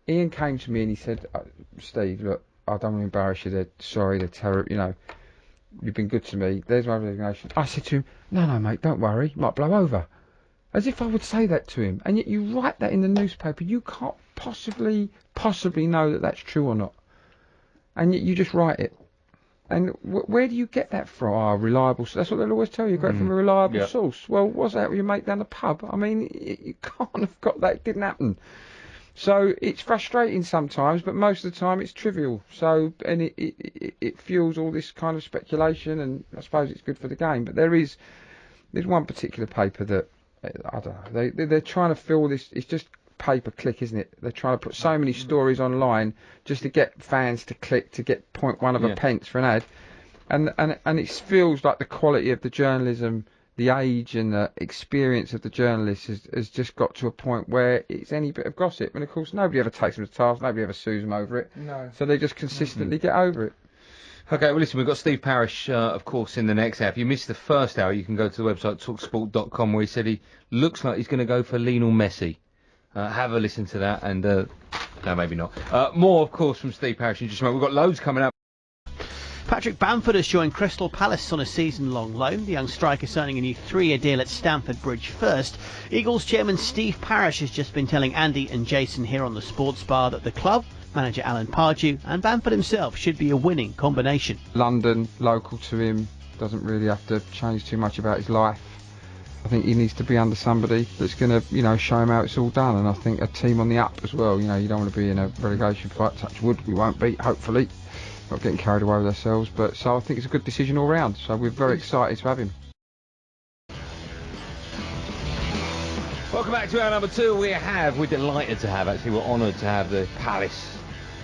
Ian came to me and he said, Steve, look, I don't want to embarrass you. They're sorry, they're terrible. You know, you've been good to me. There's my resignation. I said to him, no, mate, don't worry. It might blow over. As if I would say that to him. And yet you write that in the newspaper. You can't possibly know that that's true or not. And yet you just write it. And where do you get that from? Oh, reliable. That's what they'll always tell you. Got it from a reliable source. Well, what's that with your mate down the pub? I mean, you can't have got that. It didn't happen. So it's frustrating sometimes, but most of the time it's trivial. So, and it fuels all this kind of speculation, and I suppose it's good for the game. But there's one particular paper that, I don't know, they're trying to fill this. It's just pay-per-click, isn't it? They're trying to put so many stories online just to get fans to click, to get 0.1 of a pence for an ad, and it feels like the quality of the journalism, the age and the experience of the journalists has just got to a point where it's any bit of gossip, and of course nobody ever takes them to task, nobody ever sues them over it. No. So they just consistently get over it. Okay, well, listen, we've got Steve Parish, of course, in the next hour. If you missed the first hour, you can go to the website talksport.com, where he said he looks like he's going to go for Lionel Messi. Have a listen to that, and no, maybe not. More, of course, from Steve Parish in just a moment. We've got loads coming up. Patrick Bamford has joined Crystal Palace on a season-long loan. The young striker signing a new 3-year deal at Stamford Bridge first. Eagles chairman Steve Parish has just been telling Andy and Jason here on the Sports Bar that the club, manager Alan Pardew and Bamford himself should be a winning combination. London, local to him, doesn't really have to change too much about his life. I think he needs to be under somebody that's going to, show him how it's all done. And I think a team on the up as well. You don't want to be in a relegation fight. Touch wood, we won't be, hopefully. Not getting carried away with ourselves. But so I think it's a good decision all round. So we're very excited to have him. Welcome back to hour number 2. We're delighted to have, actually, we're honoured to have the Palace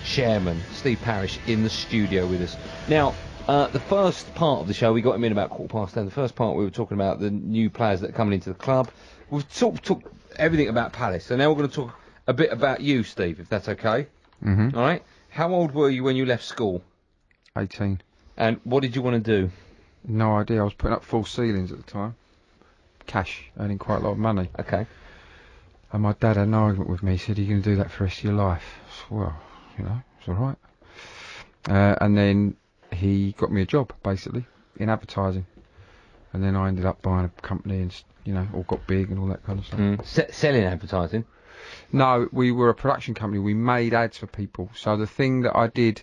chairman, Steve Parish, in the studio with us. Now, the first part of the show, we got him in about 10:15. The first part, we were talking about the new players that are coming into the club. We've talked everything about Palace, so now we're going to talk a bit about you, Steve, if that's okay. Mm-hmm. All right. How old were you when you left school? 18. And what did you want to do? No idea. I was putting up false ceilings at the time. Cash, earning quite a lot of money. Okay. And my dad had an argument with me. He said, "You're going to do that for the rest of your life." Well, it's all right. And then he got me a job, basically, in advertising. And then I ended up buying a company and, all got big and all that kind of stuff. Selling advertising? No, we were a production company. We made ads for people. So the thing that I did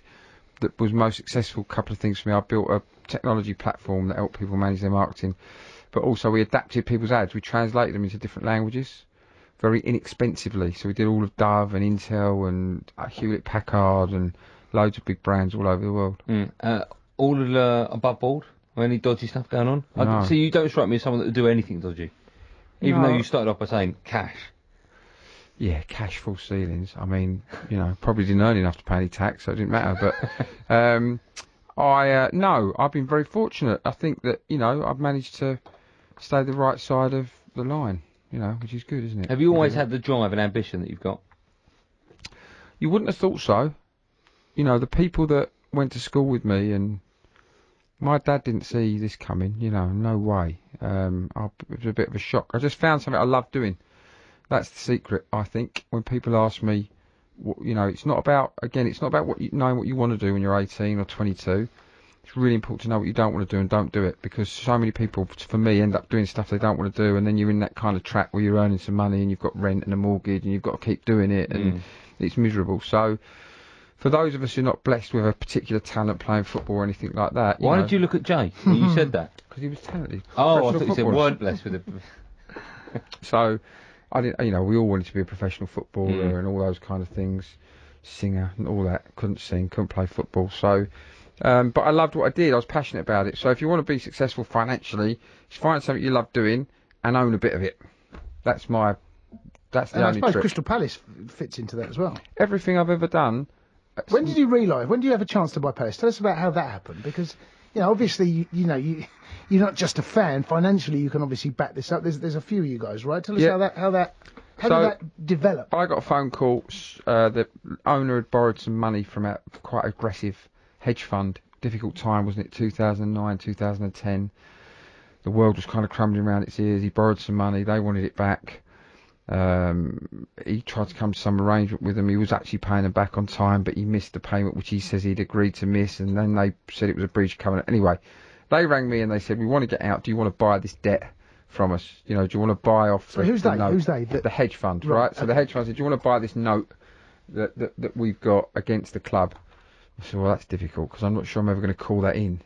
that was most successful, a couple of things for me, I built a technology platform that helped people manage their marketing. But also we adapted people's ads. We translated them into different languages very inexpensively. So we did all of Dove and Intel and Hewlett-Packard and loads of big brands all over the world. All above board? Or any dodgy stuff going on? No. So you don't strike me as someone that would do anything dodgy? Even though you started off by saying cash. Yeah, cash, full ceilings. I mean, probably didn't earn enough to pay any tax, so it didn't matter. But no, I've been very fortunate. I think that, I've managed to stay the right side of the line, which is good, isn't it? Have you always had the drive and ambition that you've got? You wouldn't have thought so. The people that went to school with me, and my dad didn't see this coming, no way. It was a bit of a shock. I just found something I love doing. That's the secret, I think. When people ask me, it's not about knowing what you want to do when you're 18 or 22. It's really important to know what you don't want to do and don't do it, because so many people, for me, end up doing stuff they don't want to do, and then you're in that kind of track where you're earning some money and you've got rent and a mortgage and you've got to keep doing it, and it's miserable. So for those of us who are not blessed with a particular talent playing football or anything like that... Why did you look at Jay when you said that? Because he was talented. Oh, I thought you said weren't blessed with it. So, I didn't. We all wanted to be a professional footballer and all those kind of things. Singer and all that. Couldn't sing, couldn't play football. So, but I loved what I did. I was passionate about it. So if you want to be successful financially, just find something you love doing and own a bit of it. That's the only trick. I suppose Crystal Palace fits into that as well. Everything I've ever done. When did you realise? When did you have a chance to buy Palace? Tell us about how that happened, because obviously you're not just a fan. Financially, you can obviously back this up. There's a few of you guys, right? Tell us how did that develop? I got a phone call. The owner had borrowed some money from a quite aggressive hedge fund. Difficult time, wasn't it? 2009, 2010. the world was kind of crumbling around its ears. He borrowed some money. They wanted it back. He tried to come to some arrangement with them. He was actually paying them back on time, but he missed the payment, which he says he'd agreed to miss, and then they said it was a breach of covenant. Anyway, they rang me and they said, we want to get out. Do you want to buy this debt from us? You know, do you want to buy off So who's they? note? Who's they? The hedge fund, right? So the hedge fund said, do you want to buy this note that we've got against the club? I said, well, that's difficult because I'm not sure I'm ever going to call that in.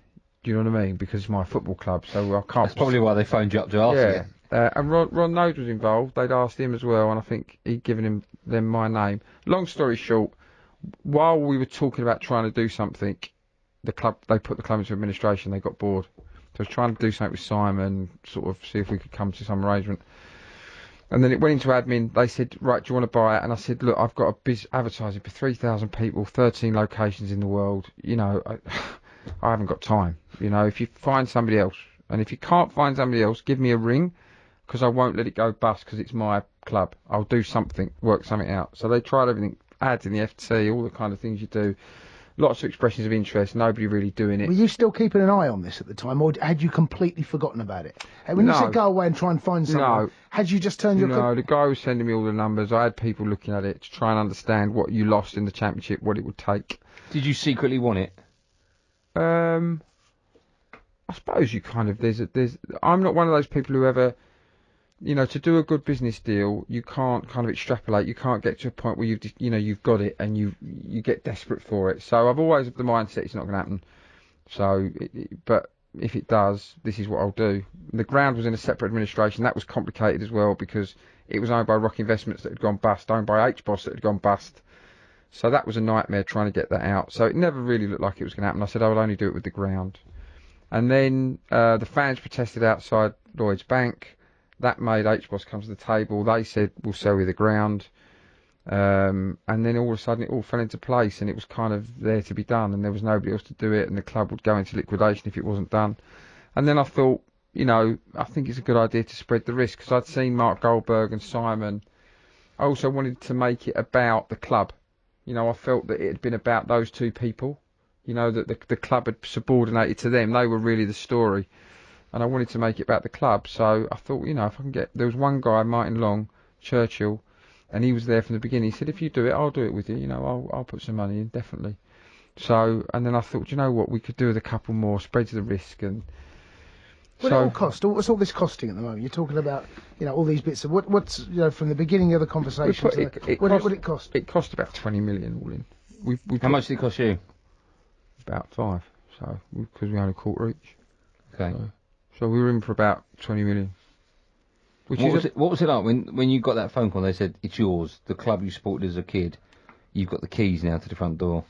Do you know what I mean? Because it's my football club, so I can't. That's probably why they phoned you up to ask you. And Ron Node was involved. They'd asked him as well, and I think he'd given them my name. Long story short, while we were talking about trying to do something, they put the club into administration. They got bored. So I was trying to do something with Simon, sort of see if we could come to some arrangement. And then it went into admin. They said, right, do you want to buy it? And I said, look, I've got a advertising for 3,000 people, 13 locations in the world. You know, I haven't got time. You know, if you find somebody else, and if you can't find somebody else, give me a ring, because I won't let it go bust because it's my club. I'll do something, work something out. So they tried everything, ads in the FT, all the kind of things you do. Lots of expressions of interest, nobody really doing it. Were you still keeping an eye on this at the time, or had you completely forgotten about it? When you said go away and try and find someone, had you just turned your... No, the guy was sending me all the numbers. I had people looking at it to try and understand what you lost in the championship, what it would take. Did you secretly want it? I suppose you kind of... I'm not one of those people who ever... You know, to do a good business deal, you can't kind of extrapolate. You can't get to a point where you've got it and you get desperate for it. So I've always had the mindset it's not going to happen. So, but if it does, this is what I'll do. The ground was in a separate administration. That was complicated as well because it was owned by Rock Investments that had gone bust, owned by HBOS that had gone bust. So that was a nightmare trying to get that out. So it never really looked like it was going to happen. I said I would only do it with the ground. And then the fans protested outside Lloyd's Bank. That made HBOS come to the table. They said, we'll sell you the ground. And then all of a sudden it all fell into place and it was kind of there to be done and there was nobody else to do it and the club would go into liquidation if it wasn't done. And then I thought, you know, I think it's a good idea to spread the risk because I'd seen Mark Goldberg and Simon. I also wanted to make it about the club. You know, I felt that it had been about those two people. You know, that the club had subordinated to them. They were really the story. And I wanted to make it about the club, so I thought, you know, if I can get... There was one guy, Martin Long, Churchill, and he was there from the beginning. He said, if you do it, I'll do it with you. You know, I'll put some money in, definitely. So, and then I thought, you know what, we could do with a couple more, spread the risk, and... What it all cost? What's all this costing at the moment? You're talking about, you know, all these bits of... What's, you know, from the begining of the conversation... What did it cost? It cost about 20 million all in. How much did it cost you? About 5, so, because we own a quarter each. Okay. So we were in for about 20 million. What was it like when you got that phone call? They said it's yours. The club you supported as a kid. You've got the keys now to the front door.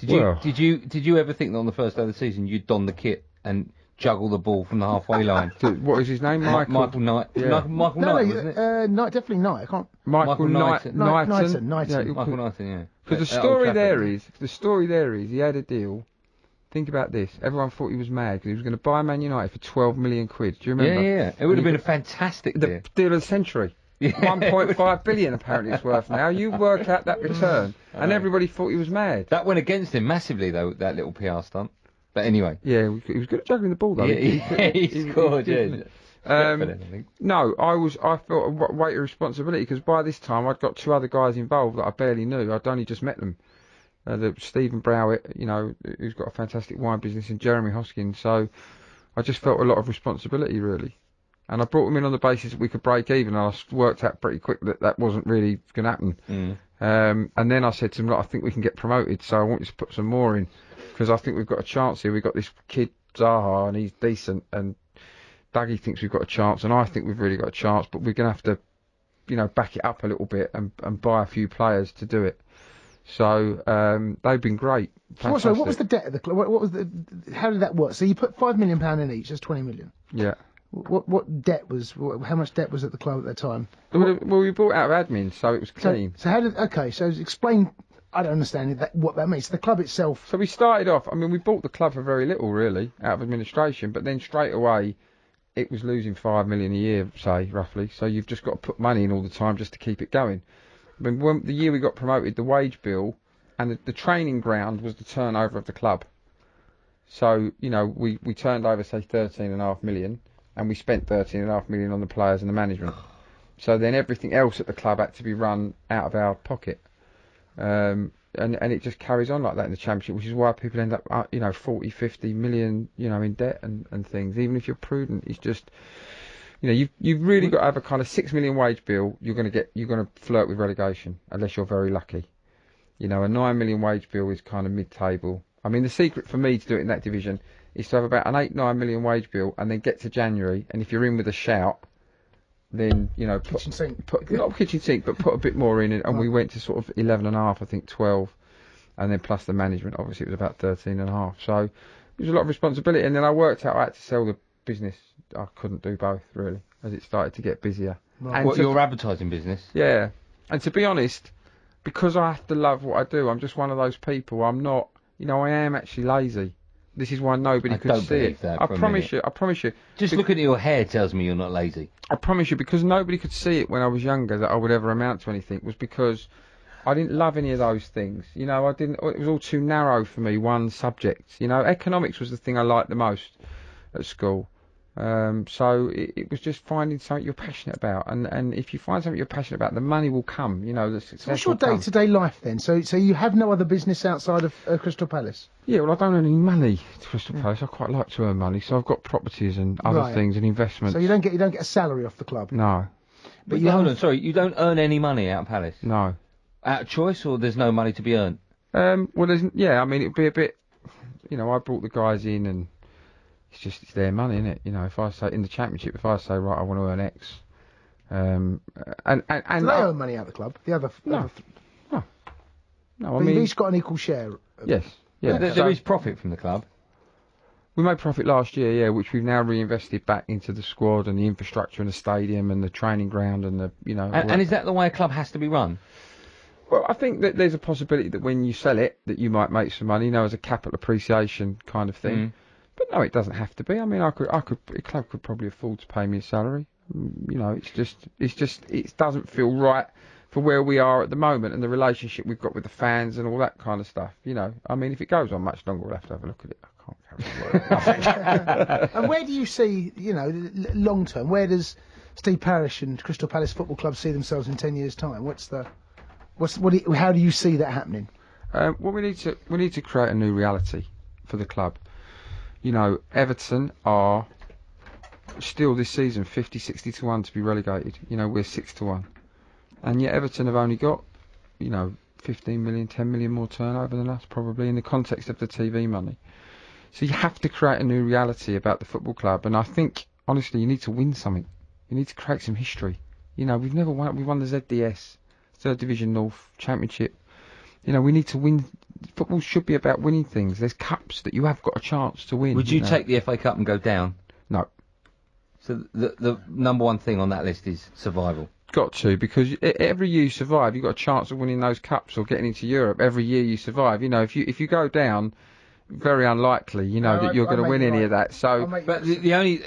Did you ever think that on the first day of the season you'd don the kit and juggle the ball from the halfway line? What is his name? Michael Knight. Yeah. Michael Knight, wasn't it? Knight, definitely Knight. I can't. Michael Knighton. Yeah, Michael Knighton. Yeah. Because the story there is he had a deal. Think about this. Everyone thought he was mad because he was going to buy Man United for 12 million quid. Do you remember? Yeah. It would have been a fantastic deal. The deal of the century. Yeah. 1.5 billion apparently it's worth now. You work out that return, and everybody thought he was mad. That went against him massively, though, that little PR stunt. But anyway. Yeah, he was good at juggling the ball, though. Yeah, he scored, yeah. No, I felt a weight of responsibility because by this time I'd got two other guys involved that I barely knew. I'd only just met them. Stephen Browett, you know, who's got a fantastic wine business, and Jeremy Hoskins. So I just felt a lot of responsibility, really. And I brought him in on the basis that we could break even. And I worked out pretty quick that wasn't really going to happen. And then I said to him, look, I think we can get promoted, so I want you to put some more in. Because I think we've got a chance here. We've got this kid, Zaha, and he's decent. And Dougie thinks we've got a chance, and I think we've really got a chance. But we're going to have to, you know, back it up a little bit and buy a few players to do it. So they've been great. So what was the debt of the club? How did that work? So you put £5 million in each. That's 20 million. Yeah. What debt was? How much debt was at the club at that time? Well, we bought out of admin, so it was clean. So how did? Okay, so explain. I don't understand what that means. The club itself. So we started off. I mean, we bought the club for very little, really, out of administration. But then straight away, it was losing £5 million a year, say roughly. So you've just got to put money in all the time just to keep it going. I mean, when the year we got promoted, the wage bill and the training ground was the turnover of the club. So, we turned over, say, 13.5 million, and we spent 13.5 million on the players and the management. So then everything else at the club had to be run out of our pocket. And it just carries on like that in the Championship, which is why people end up, 40, 50 million, in debt and things. Even if you're prudent, it's just, you've really got to have a kind of 6 million wage bill. You're going to flirt with relegation unless you're very lucky. A 9 million wage bill is kind of mid-table. I mean, the secret for me to do it in that division is to have about an 8-9 million wage bill and then get to January, and if you're in with a shout, then kitchen sink. Not kitchen sink, but put a bit more in, and we went to sort of 11.5, I think 12, and then plus the management. Obviously, it was about 13.5. So it was a lot of responsibility, and then I worked out I had to sell the business. I couldn't do both really, as it started to get busier. Right. And your advertising business? Yeah, and to be honest, because I have to love what I do, I'm just one of those people. I'm not, I am actually lazy. This is why nobody could see it. I promise you. Just looking at your hair tells me you're not lazy. I promise you, because nobody could see it when I was younger that I would ever amount to anything, was because I didn't love any of those things. It was all too narrow for me, one subject. Economics was the thing I liked the most at school. So it was just finding something you're passionate about, and if you find something you're passionate about, the money will come. The success. So what's your day-to-day life then? So you have no other business outside of Crystal Palace? Yeah, well, I don't earn any money to Crystal Palace. I quite like to earn money, so I've got properties and other things and investments. So you don't get a salary off the club? No. But hold on, sorry, you don't earn any money out of Palace? No. Out of choice, or there's no money to be earned? Well, it'd be a bit. I brought the guys in and. It's their money, isn't it? If I say in the Championship, if I say right, I want to earn X, and do they earn money out of the club? The other no. I mean, you've each got an equal share. Yes, yeah. There is profit from the club. We made profit last year, yeah, which we've now reinvested back into the squad and the infrastructure and the stadium and the training ground and the And is that the way a club has to be run? Well, I think that there's a possibility that when you sell it, that you might make some money, as a capital appreciation kind of thing. Mm. But no, it doesn't have to be. I mean, a club could probably afford to pay me a salary. It doesn't feel right for where we are at the moment and the relationship we've got with the fans and all that kind of stuff. I mean, if it goes on much longer, we'll have to have a look at it. I can't carry on. And where do you see, long term? Where does Steve Parish and Crystal Palace Football Club see themselves in 10 years' time? How do you see that happening? Well, we need to create a new reality for the club. Everton are still this season 50, 60 to 1 to be relegated. We're 6 to 1. And yet Everton have only got, 15 million, 10 million more turnover than us, probably, in the context of the TV money. So you have to create a new reality about the football club. And I think, honestly, you need to win something. You need to create some history. We've never won. We won the ZDS, Third Division North, Championship. We need to win. Football should be about winning things. There's cups that you have got a chance to win. Would you take the FA Cup and go down? No. So the number one thing on that list is survival. Got to, because every year you survive, you've got a chance of winning those cups or getting into Europe. Every year you survive. If you go down, very unlikely, that you're going to win any of that. So, but the only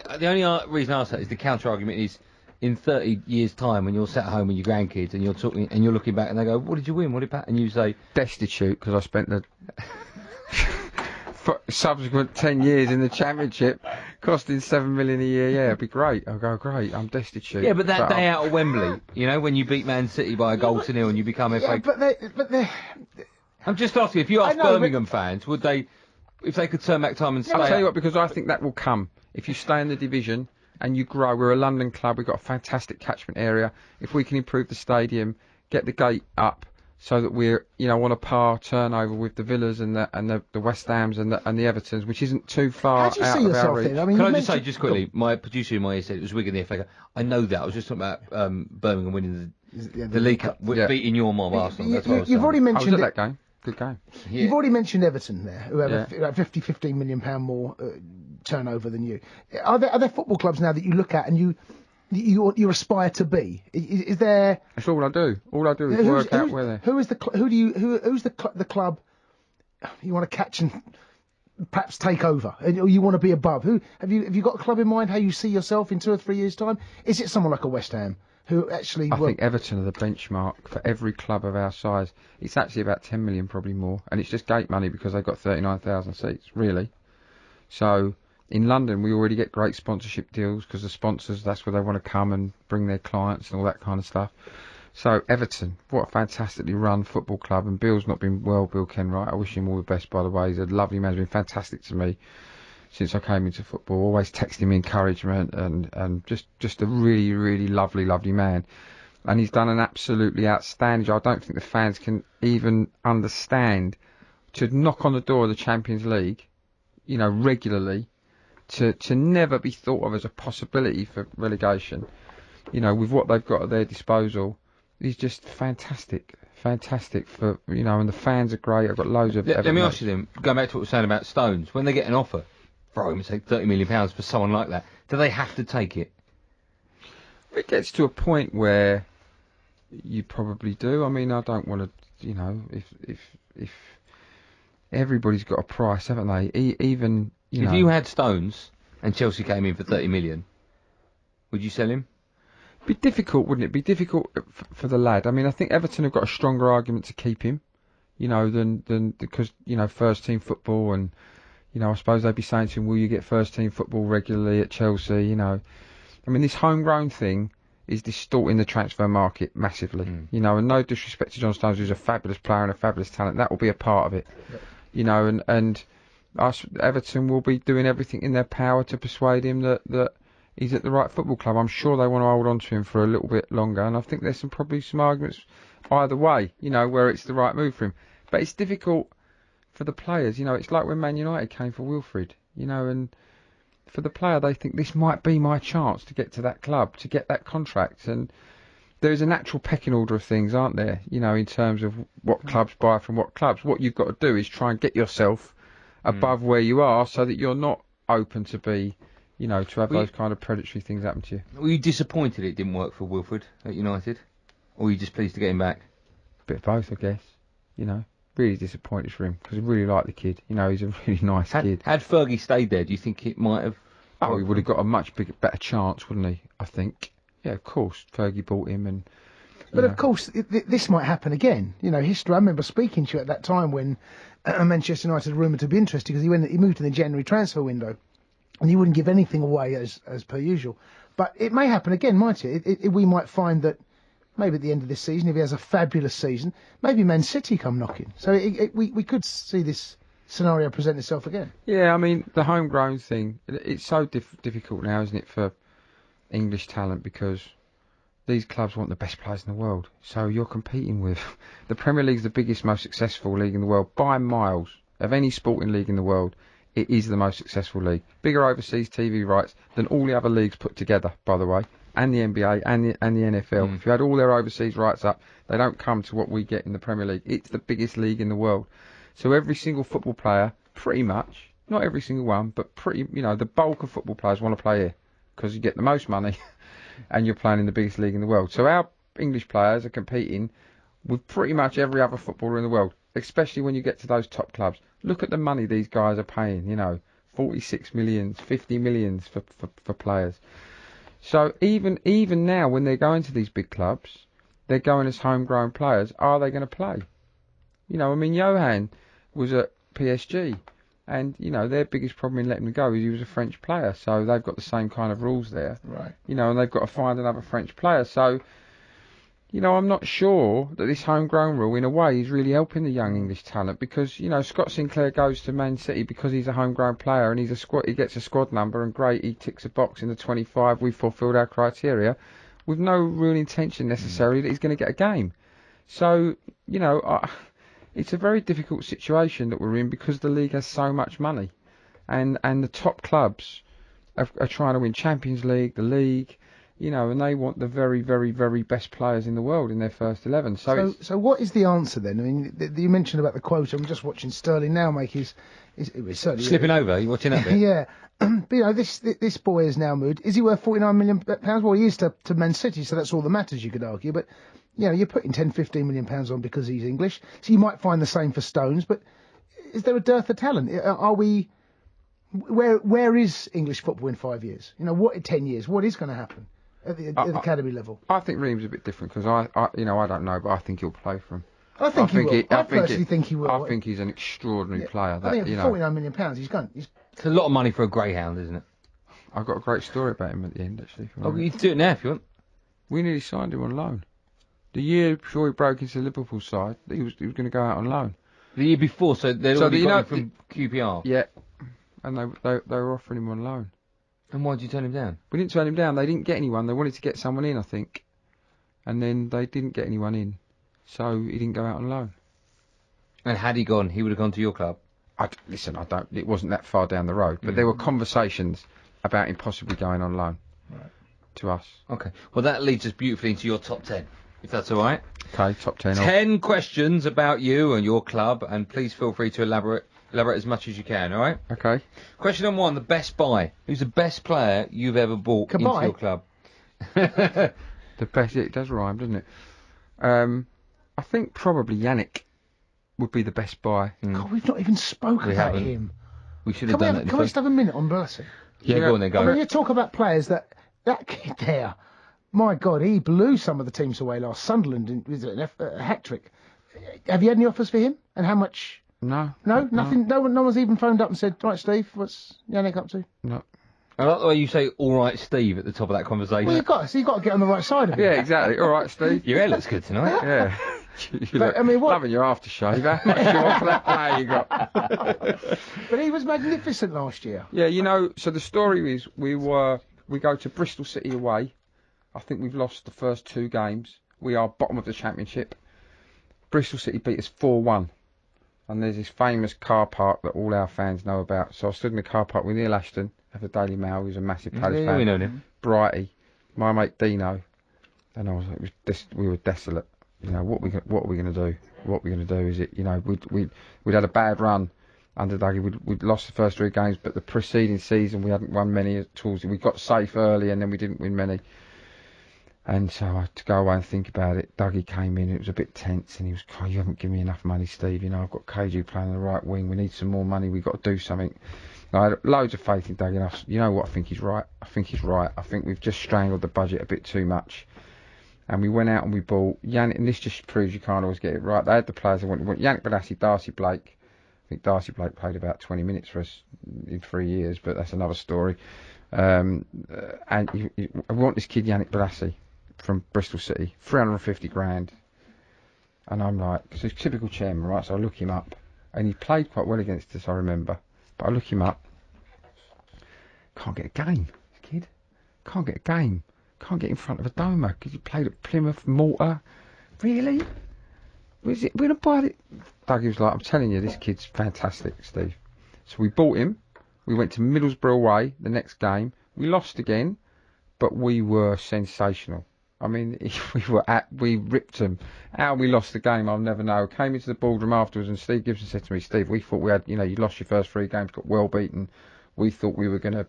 reason I say that is the counter argument is, in 30 years' time, when you're sat at home with your grandkids and you're talking and you're looking back and they go, "What did you win? What did Pat?" And you say, "Destitute," because I spent the subsequent 10 years in the Championship, costing 7 million a year. Yeah, it'd be great. I'll go, great. I'm destitute. Yeah, but that day out at Wembley, when you beat Man City by a goal to nil and you become FA. But I'm just asking, if you ask Birmingham fans, would they, if they could turn back time and stay? I'll tell you what, because I think that will come if you stay in the division. And you grow. We're a London club. We've got a fantastic catchment area. If we can improve the stadium, get the gate up, so that we're on a par turnover with the Villas and the West Hams and the Evertons, which isn't too far out of our reach. How do you see yourself then? I mean, can I just say just quickly? My producer in my ear said it was Wigan the FA Cup. I know that. I was just talking about Birmingham winning the League Cup, beating your mob Arsenal. That's what I was You've already mentioned that game. Good game. Yeah. You've already mentioned Everton there, who have a 15 million pound more turnover than you. Are there football clubs now that you look at and you aspire to be? Is there? That's all I do. All I do is work out where they're. Who's the club you want to catch and perhaps take over, or you want to be above? Have you got a club in mind? How you see yourself in 2 or 3 years' time? Is it someone like a West Ham? I think Everton are the benchmark for every club of our size. It's actually about 10 million, probably more, and it's just gate money because they've got 39,000 seats, really. So in London, we already get great sponsorship deals because the sponsors, that's where they want to come and bring their clients and all that kind of stuff. So Everton, what a fantastically run football club. And Bill's not been well, Bill Kenwright. I wish him all the best, by the way. He's a lovely man. He's been fantastic to me since I came into football. Always texting me encouragement and just a really, really lovely, lovely man. And he's done an absolutely outstanding job. I don't think the fans can even understand to knock on the door of the Champions League, you know, regularly, to never be thought of as a possibility for relegation, you know, with what they've got at their disposal. He's just fantastic for, you know, and the fans are great. I've got loads of... Let me ask you then, going back to what we were saying about Stones, when they get an offer, for argument's sake, £30 million for someone like that, do they have to take it? It gets to a point where you probably do. I mean, I don't want to, you know, if everybody's got a price, haven't they? Even, you know... If you had Stones and Chelsea came in for 30 million, would you sell him? Be difficult, wouldn't it? Be difficult for the lad. I mean, I think Everton have got a stronger argument to keep him, you know, than because, you know, first team football, and, you know, I suppose they'd be saying to him, will you get first team football regularly at Chelsea, you know. I mean, this homegrown thing is distorting the transfer market massively, you know, and no disrespect to John Stones, who's a fabulous player and a fabulous talent, that will be a part of it, you know, and us, Everton will be doing everything in their power to persuade him that he's at the right football club. I'm sure they want to hold on to him for a little bit longer, and I think there's probably some arguments either way, you know, where it's the right move for him. But it's difficult for the players, you know. It's like when Man United came for Wilfred, you know, and for the player, they think this might be my chance to get to that club, to get that contract. And there's a natural pecking order of things, aren't there, you know, in terms of what clubs buy from what clubs. What you've got to do is try and get yourself above where you are so that you're not open to be, you know, to have those kind of predatory things happen to you. Were you disappointed it didn't work for Wilfred at United? Or were you just pleased to get him back? Bit of both, I guess. You know, really disappointed for him because I really like the kid. You know, he's a really nice kid. Had Fergie stayed there, do you think it might have... Oh, he would have got a much better chance, wouldn't he, I think. Yeah, of course. Fergie bought him and... But of course, this might happen again. You know, history. I remember speaking to you at that time when Manchester United were rumoured to be interested because he moved in the January transfer window. And he wouldn't give anything away as per usual. But it may happen again, might it? We might find that maybe at the end of this season, if he has a fabulous season, maybe Man City come knocking. So we could see this scenario present itself again. Yeah, I mean, the homegrown thing, it's so difficult now, isn't it, for English talent, because these clubs want the best players in the world. So you're competing with... The Premier League's the biggest, most successful league in the world by miles of any sporting league in the world. It is the most successful league. Bigger overseas TV rights than all the other leagues put together, by the way, and the NBA and the NFL. If you had all their overseas rights up, they don't come to what we get in the Premier League. It's the biggest league in the world. So every single football player, pretty much, not every single one, but pretty, you know, the bulk of football players want to play here because you get the most money and you're playing in the biggest league in the world. So our English players are competing with pretty much every other footballer in the world, especially when you get to those top clubs. Look at the money these guys are paying, you know, 46 millions, 50 millions for players. So even now, when they're going to these big clubs, they're going as homegrown players. Are they going to play? You know, I mean, Johan was at PSG, and, you know, their biggest problem in letting him go is he was a French player, so they've got the same kind of rules there. Right. You know, and they've got to find another French player. So, you know, I'm not sure that this homegrown rule, in a way, is really helping the young English talent because, you know, Scott Sinclair goes to Man City because he's a homegrown player and he gets a squad number, and great, he ticks a box in the 25, we've fulfilled our criteria, with no real intention necessarily that he's going to get a game. So, you know, it's a very difficult situation that we're in because the league has so much money, and the top clubs are trying to win Champions League, the league, you know, and they want the very, very, very best players in the world in their first 11. So what is the answer then? I mean, you mentioned about the quota. I'm just watching Sterling now make his certainly slipping over. Are you watching that bit? Yeah. But, you know, this boy is now moved. Is he worth £49 million? Well, he is to Man City, so that's all that matters, you could argue. But, you know, you're putting £10-15 million on because he's English. So you might find the same for Stones. But is there a dearth of talent? Are we... Where is English football in 5 years? You know, what in 10 years? What is going to happen at the academy level? I think Ream's a bit different because I don't know, but I think he'll play for him. I think he will. I personally think he will. I think he's an extraordinary player. I think for £49 million, he's It's a lot of money for a greyhound, isn't it? I've got a great story about him at the end, actually. Oh, you can do it now if you want. We nearly signed him on loan. The year before he broke into the Liverpool side, he was going to go out on loan. The year before, so they'd already got him from QPR? Yeah, and they were offering him on loan. And why did you turn him down? We didn't turn him down. They didn't get anyone. They wanted to get someone in, I think. And then they didn't get anyone in. So he didn't go out on loan. And had he gone, he would have gone to your club? Listen, it wasn't that far down the road. But there were conversations about him possibly going on loan to us. Okay. Well, that leads us beautifully into your top 10, if that's all right. Okay, top 10. 10 questions about you and your club, and please feel free to elaborate as much as you can, all right? Okay. Question number 1, the best buy. Who's the best player you've ever bought into your club? The best, it does rhyme, doesn't it? I think probably Yannick would be the best buy. God, we've not even spoken about him. We should have done that. Can we just have a minute on Blessing? Yeah, go on then, go. I mean, you talk about players that kid there, my God, he blew some of the teams away last. Sunderland, was it a hat-trick? Have you had any offers for him? And how much? No. No? Nothing? No one's even phoned up and said, right, Steve, what's Yannick up to? No. I like the way you say, all right, Steve, at the top of that conversation. Well, you've got to get on the right side of it. Yeah, exactly. All right, Steve. Your hair looks good tonight. Yeah. But, I mean, what? Loving your aftershave. How much you want for that player you got? But he was magnificent last year. Yeah, so the story is we go to Bristol City away. I think we've lost the first 2 games. We are bottom of the Championship. Bristol City beat us 4-1. And there's this famous car park that all our fans know about. So I stood in the car park with Neil Ashton of the Daily Mail, who's a massive Palace fan. We know him. Brighty, my mate Dino, and I was like, we were desolate. You know, what are we going to do? What we're going to do is we'd had a bad run under Dougie. We'd lost the first 3 games, but the preceding season we hadn't won many at all. We got safe early and then we didn't win many. And so I had to go away and think about it. Dougie came in, it was a bit tense, and he was, you haven't given me enough money, Steve. You know, I've got KG playing on the right wing. We need some more money. We've got to do something. And I had loads of faith in Dougie. And you know what? I think he's right. I think we've just strangled the budget a bit too much. And we went out and we bought Yannick, and this just proves you can't always get it right. They had the players they wanted. Yannick Bolasie, Darcy Blake. I think Darcy Blake played about 20 minutes for us in 3 years, but that's another story. And I want this kid Yannick Bolasie from Bristol City, 350 grand. And I'm like, it's a typical chairman, right? So I look him up, and he played quite well against us, I remember. But I look him up, can't get a game, this kid. Can't get a game. Can't get in front of a Doma because he played at Plymouth, Malta. Really? We're going to buy it. Dougie was like, I'm telling you, this kid's fantastic, Steve. So we bought him. We went to Middlesbrough away the next game. We lost again, but we were sensational. I mean, we ripped them. How we lost the game, I'll never know. Came into the boardroom afterwards, and Steve Gibson said to me, Steve, we thought we had, you lost your first 3 games, got well beaten. We thought we were going to,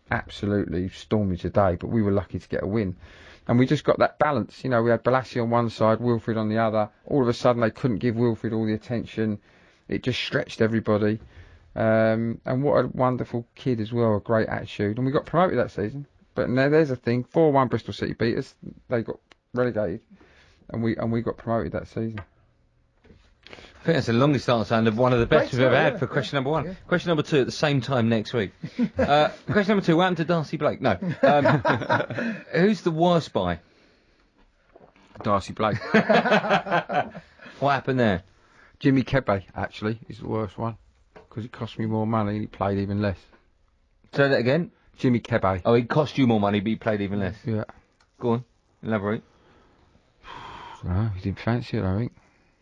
absolutely storm you today, but we were lucky to get a win. And we just got that balance. We had Bolasie on one side, Wilfred on the other. All of a sudden, they couldn't give Wilfred all the attention. It just stretched everybody. And what a wonderful kid as well, a great attitude. And we got promoted that season. But now there's a thing, 4-1 Bristol City beat us. They got relegated, and we got promoted that season. I think that's the longest answer and one of the best we've ever had for yeah. question number 1. Yeah. Question number 2 at the same time next week. Question number 2, what happened to Darcy Blake? No. Who's the worst buy? Darcy Blake. What happened there? Jimmy Kebe, actually, is the worst one. Because it cost me more money and he played even less. Say that again? Jimmy Kebe. Oh, he cost you more money, but he played even less. Yeah. Go on, elaborate. No, he didn't fancy it, I think.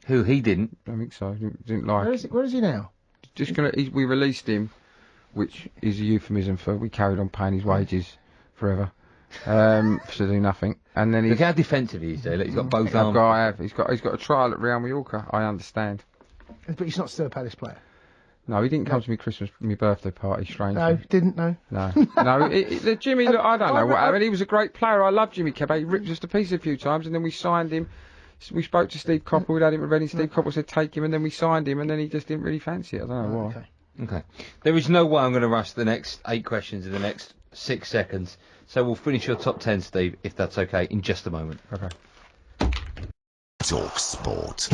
Who, he didn't? I think so. Didn't like it. Where is he now? We released him, which is a euphemism for we carried on paying his wages forever. To do nothing. And then Look how defensive he is there. Look, he's got both arms. He's got a trial at Real Mallorca, I understand. But he's not still a Palace player. No, he didn't come to my birthday party, strangely. No, didn't, no. No. Jimmy, look, I don't know what happened. He was a great player. I love Jimmy Kebe. He ripped us to pieces a few times, and then we signed him. We spoke to Steve Coppell. We'd had him at Reading. Steve Coppell said take him, and then we signed him, and then he just didn't really fancy it. I don't know why. Okay. There is no way I'm going to rush the next 8 questions in the next 6 seconds. So we'll finish your top 10, Steve, if that's okay, in just a moment. Okay. talkSport.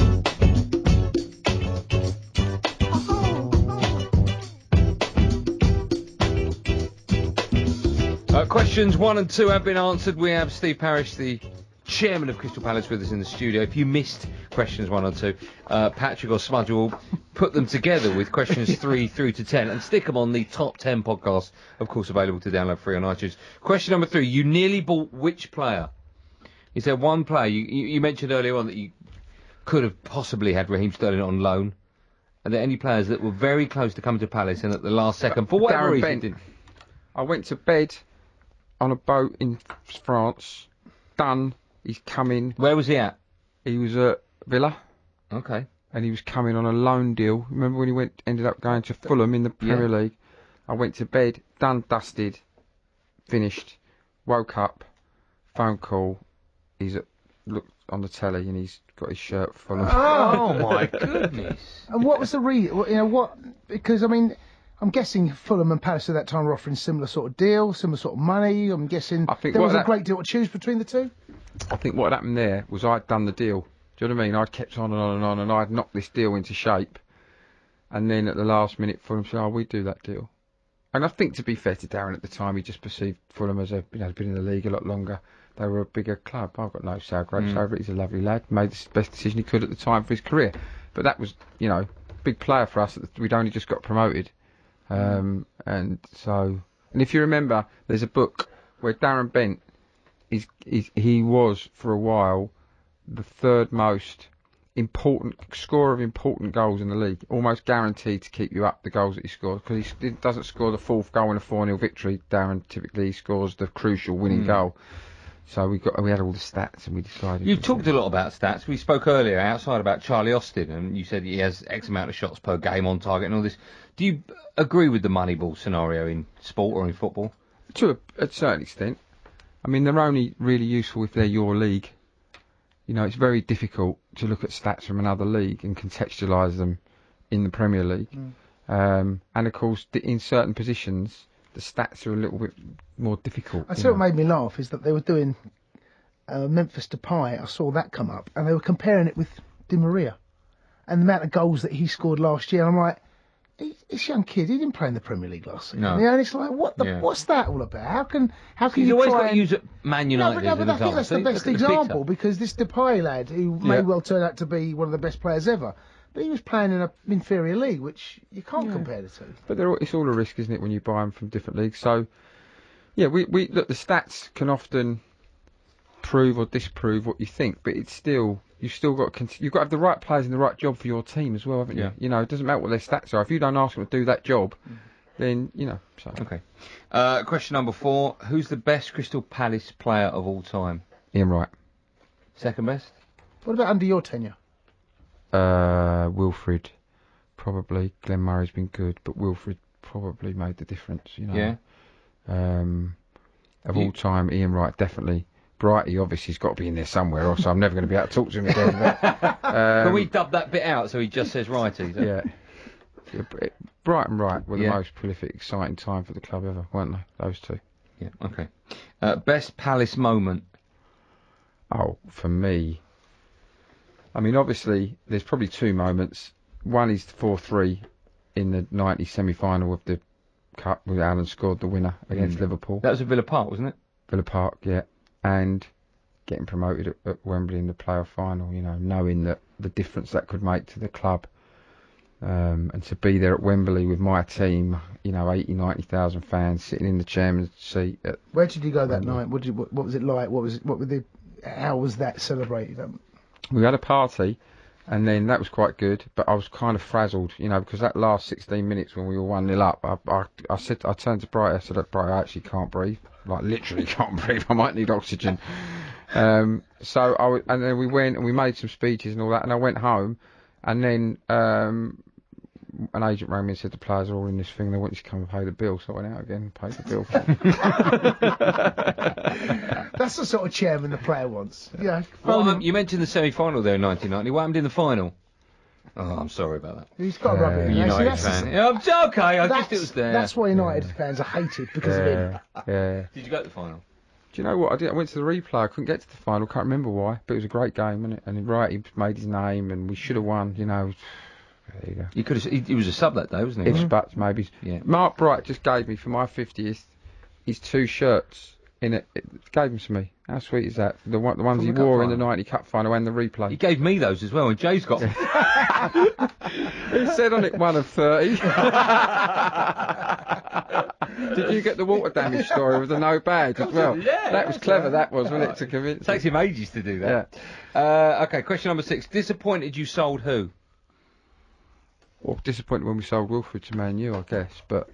Questions 1 and 2 have been answered. We have Steve Parish, the chairman of Crystal Palace, with us in the studio. If you missed questions 1 or 2, Patrick or Smudge will put them together with questions 3 through to 10 and stick them on the top 10 podcast, of course available to download free on iTunes. Question number 3, you nearly bought which player? Is there one player? You mentioned earlier on that you could have possibly had Raheem Sterling on loan. Are there any players that were very close to coming to Palace and at the last second, for whatever reason, didn't? I went to bed on a boat in France. Done. He's coming. Where was he at? He was at Villa. Okay. And he was coming on a loan deal. Remember when he ended up going to Fulham in the Premier League? I went to bed, done, dusted, finished, woke up, phone call. He's looked on the telly and he's got his shirt full of. Oh my goodness! And what was the what? Because I mean, I'm guessing Fulham and Palace at that time were offering similar sort of deal, similar sort of money. I'm guessing there was a great deal to choose between the two. I think what happened there was I'd done the deal. Do you know what I mean? I'd kept on and on and on, and I'd knocked this deal into shape. And then at the last minute, Fulham said, "Oh, we do that deal." And I think, to be fair to Darren at the time, he just perceived Fulham as been in the league a lot longer. They were a bigger club. I've got no sour grapes over it. He's a lovely lad. Made the best decision he could at the time for his career. But that was, big player for us. We'd only just got promoted. And if you remember, there's a book where Darren Bent, he was for a while the third most important scorer of important goals in the league, almost guaranteed to keep you up the goals that he scores, because he doesn't score the fourth goal in a 4-0 victory. Darren typically scores the crucial winning goal. So we had all the stats and we decided. You've talked a lot about stats. We spoke earlier outside about Charlie Austin, and you said he has X amount of shots per game on target and all this. Do you agree with the Moneyball scenario in sport or in football? To a certain extent. I mean, they're only really useful if they're your league. It's very difficult to look at stats from another league and contextualise them in the Premier League. And of course, in certain positions, the stats are a little bit more difficult. I see what made me laugh is that they were doing Memphis Depay. I saw that come up, and they were comparing it with Di Maria and the amount of goals that he scored last year. And I'm like, this young kid, he didn't play in the Premier League last season. No. And it's like, what's that all about? How can He's you always try got to use Man United as an I think that's the best example, because this Depay lad, who may well turn out to be one of the best players ever, but he was playing in an inferior league, which you can't compare the two. But it's all a risk, isn't it, when you buy them from different leagues? So, we look, the stats can often prove or disprove what you think, but it's still, you've got to have the right players in the right job for your team as well, haven't you? It doesn't matter what their stats are. If you don't ask them to do that job, then, so. Okay. Question number 4. Who's the best Crystal Palace player of all time? Ian Wright. Second best? What about under your tenure? Wilfred, probably. Glenn Murray's been good, but Wilfred probably made the difference, Yeah. Of all time, Ian Wright, definitely. Brighty, obviously, has got to be in there somewhere, or so I'm never going to be able to talk to him again. But, can we dub that bit out so he just says Righty? Yeah. Bright and Wright were the most prolific, exciting time for the club ever, weren't they? Those two. Yeah, okay. Best Palace moment? Oh, for me, I mean, obviously, there's probably two moments. One is 4-3 in the 90 semi-final of the Cup, where Alan scored the winner against Liverpool. That was at Villa Park, wasn't it? Villa Park, yeah. And getting promoted at Wembley in the playoff final, knowing that the difference that could make to the club. And to be there at Wembley with my team, 80, 90,000 fans sitting in the chairman's seat. Where did you go that night? What was it like? How was that celebrated? We had a party, and then that was quite good, but I was kind of frazzled, because that last 16 minutes when we were 1-0 up, I turned to Bright, I said, Bright, I actually can't breathe. Like, literally can't breathe. I might need oxygen. And then we went and we made some speeches and all that, and I went home, and then an agent rang me and said the players are all in this thing, they want you to come and pay the bill. So I went out again and paid the bill. That's the sort of chairman the player wants. Yeah. Well, you mentioned the semi-final there in 1990. What happened in the final? Oh, I'm sorry about that. He's got to rub it in. United fan. Okay, I guess it was there. That's why United fans are hated, because of him. Yeah. Did you go to the final? Do you know what I did? I went to the replay. I couldn't get to the final. Can't remember why, but it was a great game, wasn't it? And Wright, he made his name, and we should have won. There you go. You could have. He was a sub that day, wasn't he? Ifs, buts, maybes. Yeah. Mark Bright just gave me for my 50th his 2 shirts in it. Gave them to me. How sweet is that? The ones he wore in the 90 Cup final and the replay. He gave me those as well, and Jay's got them. He said on it 1 of 30. Did you get the water damage story with the no badge as well? Yeah, that was clever. That was, wasn't it, to convince? It takes him ages to do that. Yeah. Okay, question number 6. Disappointed you sold who? Well, disappointed when we sold Wilfred to Man U, I guess. But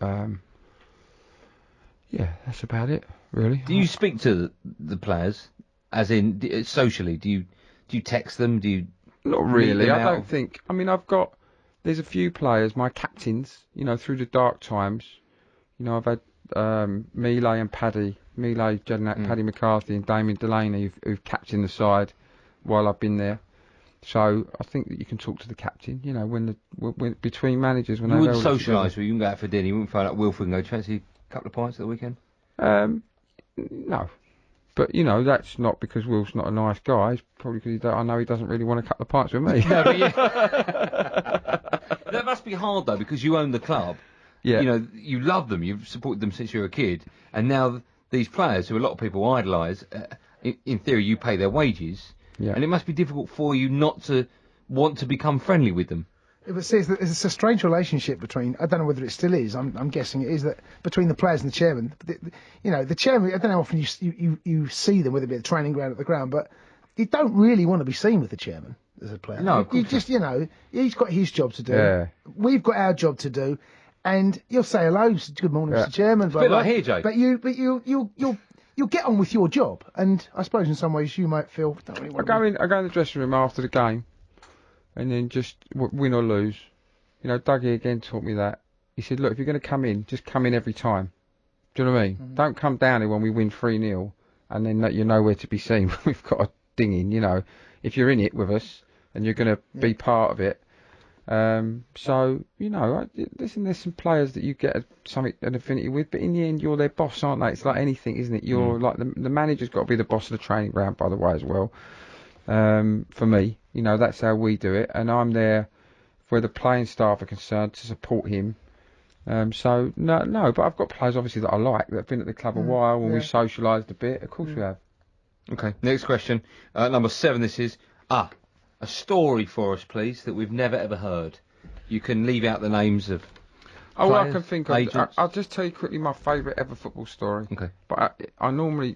yeah, that's about it, really. Do you speak to the players, as in socially? Do you text them? Do you? Not really. I don't think. I mean, there's a few players, my captains, through the dark times. I've had Mealy and Paddy, Paddy McCarthy and Damien Delaney who've captained the side while I've been there. So I think that you can talk to the captain, when between managers. When you wouldn't socialise with you, wouldn't go out for dinner, you wouldn't phone up Wilfred and go, fancy a couple of pints at the weekend? No. But, that's not because Will's not a nice guy. It's probably because I know he doesn't really want a couple of pints with me. No, but that must be hard, though, because you own the club. Yeah. You love them, you've supported them since you were a kid, and now these players, who a lot of people idolise, in theory you pay their wages, and it must be difficult for you not to want to become friendly with them. It says that there's a strange relationship between, I don't know whether it still is, I'm guessing it is, that between the players and the chairman. The chairman, I don't know how often you see them, whether it be at the training ground or at the ground, but you don't really want to be seen with the chairman as a player. No, you just, he's got his job to do. Yeah. We've got our job to do. And you'll say hello, good morning, Mr. Chairman. Blah, blah. Like here, Jay. But you'll get on with your job. And I suppose in some ways you might feel, don't really want I go in the dressing room after the game, and then just win or lose. Dougie again taught me that. He said, look, if you're going to come in, just come in every time. Do you know what I mean? Mm-hmm. Don't come down here when we win 3-0, and then you're nowhere to be seen. We've got a dinging, If you're in it with us, and you're going to be part of it. So, listen, there's some players that you get an affinity with, but in the end, you're their boss, aren't they? It's like anything, isn't it? You're like the manager's got to be the boss of the training ground, by the way, as well. For me, that's how we do it, and I'm there where the playing staff are concerned to support him. So, no, but I've got players, obviously, that I like, that have been at the club a while, and we've socialised a bit. Of course we have. Okay, next question. Number 7, this is... a story for us, please, that we've never ever heard. You can leave out the names of players, I can think of. I'll just tell you quickly my favourite ever football story. Okay. But I normally,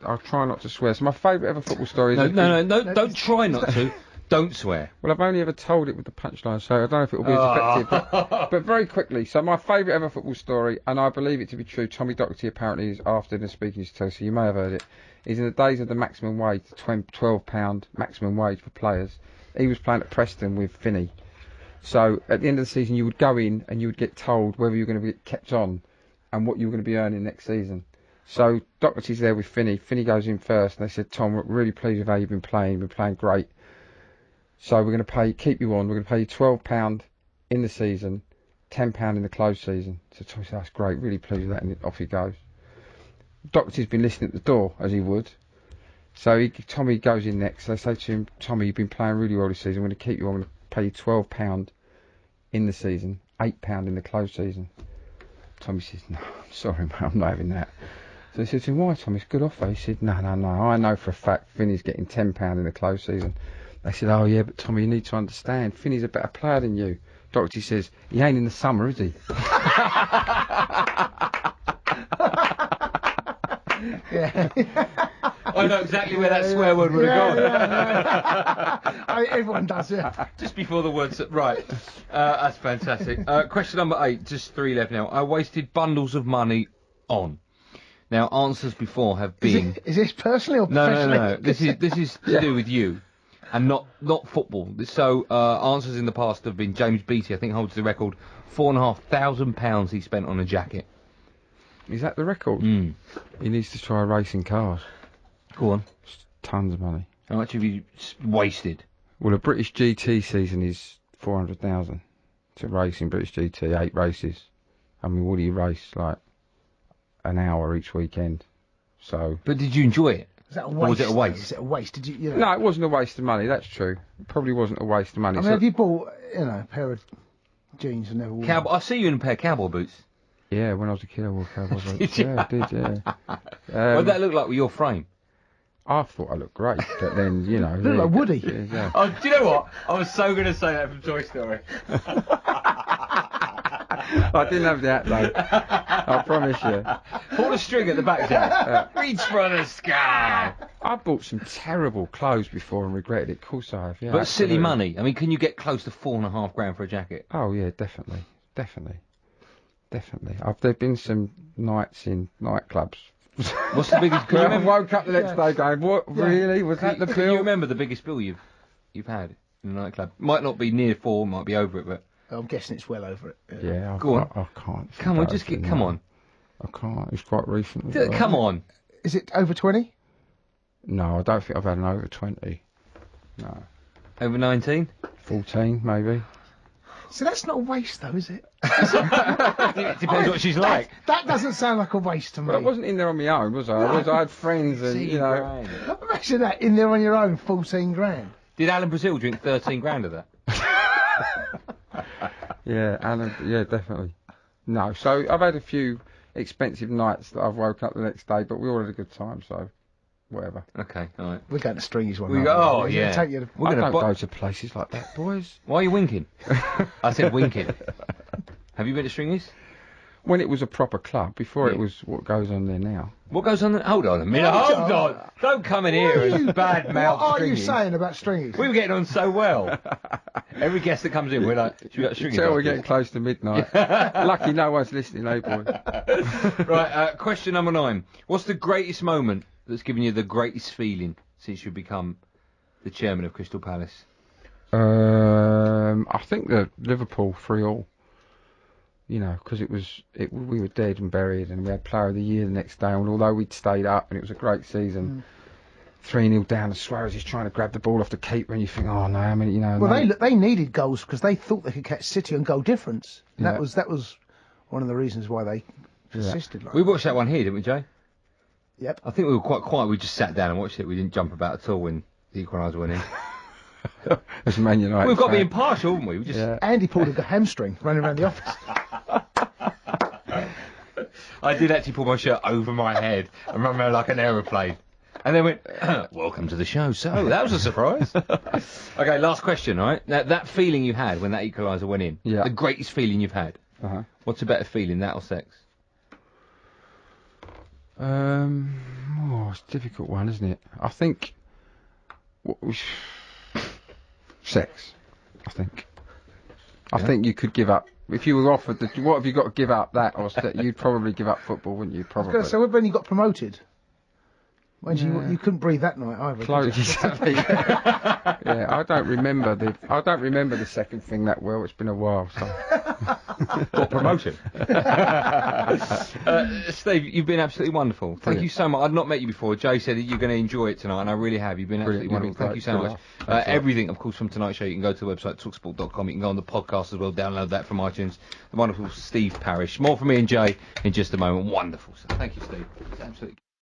I try not to swear. So my favourite ever football story is... No, don't try not to. Don't swear. Well, I've only ever told it with the punchline, so I don't know if it will be as effective. But very quickly, so my favourite ever football story, and I believe it to be true, Tommy Docherty apparently is after the speaking to tell, so you may have heard it, is in the days of the maximum wage, £12 maximum wage for players. He was playing at Preston with Finney. So at the end of the season, you would go in and you would get told whether you were going to be kept on and what you were going to be earning next season. So Docherty's there with Finney. Finney goes in first, and they said, Tom, we're really pleased with how you've been playing. You've been playing great. So we're going to keep you on. We're going to pay you £12 in the season, £10 in the closed season. So Tommy said, that's great, really pleased with that, and off he goes. Docherty's been listening at the door, as he would. So Tommy goes in next. They say to him, Tommy, you've been playing really well this season. We're going to keep you on. We're going to pay you £12 in the season, £8 in the closed season. Tommy says, no, I'm sorry, mate, I'm not having that. So he said to him, why, Tommy? It's a good offer. He said, no, I know for a fact Finney's getting £10 in the closed season. They said, oh, yeah, but Tommy, you need to understand, Finney's a better player than you. Docherty says, he ain't in the summer, is he? Yeah. I know exactly where that swear word would have gone. Yeah. Everyone does, yeah. Just before the words... Right. That's fantastic. Question number 8, just 3 left now. I wasted bundles of money on. Now, answers before have been... Is this personally or professionally? No. This is to do with you. And not football. So answers in the past have been James Beattie, I think, holds the record. £4,500 he spent on a jacket. Is that the record? Mm. He needs to try racing cars. Go on. Tons of money. How much have you wasted? Well, a British GT season is 400,000 to race in British GT, 8 races. I mean, what do you race, like, an hour each weekend? So. But did you enjoy it? Was that a waste? Or was it a waste? Is it a waste? Did you? No, it wasn't a waste of money. That's true. It probably wasn't a waste of money. I mean, have you bought, a pair of jeans and never worn? I see you in a pair of cowboy boots. Yeah, when I was a kid, I wore cowboy boots. Did you? Yeah, I did, yeah. What did that look like with your frame? I thought I looked great, but then, you know... Look like Woody. Yeah. Oh, do you know what? I was so going to say that from Toy Story. I didn't have that, though. I promise you. Pull the string at the back, Jack. Reach for the sky. I bought some terrible clothes before and regretted it. Of course I have, yeah. But absolutely. silly money. I mean, can you get close to $4,500 for a jacket? Oh, yeah, definitely. There've been some nights in nightclubs. What's the biggest? I woke up the next day going, what, really? Was that the Can bill? you remember the biggest bill you've had in a nightclub? Might not be near 4, might be over it, but... I'm guessing it's well over it. Yeah, Go on. I can't. Come on, just get... Come on. I can't. It's quite recent. as well. Come on. Is it over 20? No, I don't think I've had an over 20. No. Over 19? 14, maybe. So that's not a waste, though, is it? It depends what she's like. That doesn't sound like a waste to me. Well, I wasn't in there on my own, was I? I had friends and, you know... Imagine that, in there on your own, 14 grand. Did Alan Brazil drink 13 grand of that? Yeah, Alan, yeah, definitely. No, so I've had a few expensive nights that I've woke up the next day, but we all had a good time, so whatever. Okay, all right. We're going to Stringy's one We night. go, oh, We're yeah. gonna take you to... We're I gonna don't go to places like that, boys. Why are you winking? I said winking. Have you been to Stringy's? When it was a proper club, before Yeah. it was what goes on there now. What goes on? Hold on a minute. Hold on. Don't come in here and bad mouth What are you Stringy's. saying about Stringy's? We were getting on so well. Every guest that comes in, we're like, should we go to Stringy's? Until we're after getting close to midnight. Lucky no one's listening, eh, boy? this? Right, question number 9. What's the greatest moment that's given you the greatest feeling since you've become the chairman of Crystal Palace? I think the Liverpool 3-3. You know, because we were dead and buried, and we had Player of the Year the next day. And although we'd stayed up and it was a great season, 3-0 down, and Suarez is trying to grab the ball off the keeper, and you think, oh no, I mean, you know. Well, they needed goals because they thought they could catch City on goal difference. Yeah. That was one of the reasons why they persisted. Like We watched that one here, didn't we, Jay? Yep. I think we were quite quiet. We just sat down and watched it. We didn't jump about at all when the equaliser went in. As Man United We've got to be fan. impartial, haven't we? We just. Yeah. Andy pulled a hamstring running around the office. I did actually pull my shirt over my head and run around like an aeroplane. And then went, welcome to the show. So, that was a surprise. Okay, last question, all right? Now, that feeling you had when that equaliser went in, Yeah. the greatest feeling you've had, Uh-huh. what's a better feeling, that or sex? It's a difficult one, isn't it? I think... Sex, I think. I think you could give up. If you were offered, what have you got to give up, that or you'd probably give up football, wouldn't you? Probably. So when you got promoted, you couldn't breathe that night either. Close, Did you? exactly. Yeah, I don't remember the second thing that well. It's been a while, so. Got promotion. Steve, you've been absolutely wonderful. Thank Brilliant. you so much. I'd not met you before. Jay said that you're going to enjoy it tonight, and I really have. You've been absolutely Brilliant. wonderful. You've Thank been you so great. much. Thanks a lot. Everything, of course, from tonight's show, you can go to the website, talksport.com. You can go on the podcast as well, download that from iTunes. The wonderful Steve Parish. More from me and Jay in just a moment. Wonderful. So thank you, Steve. It's absolutely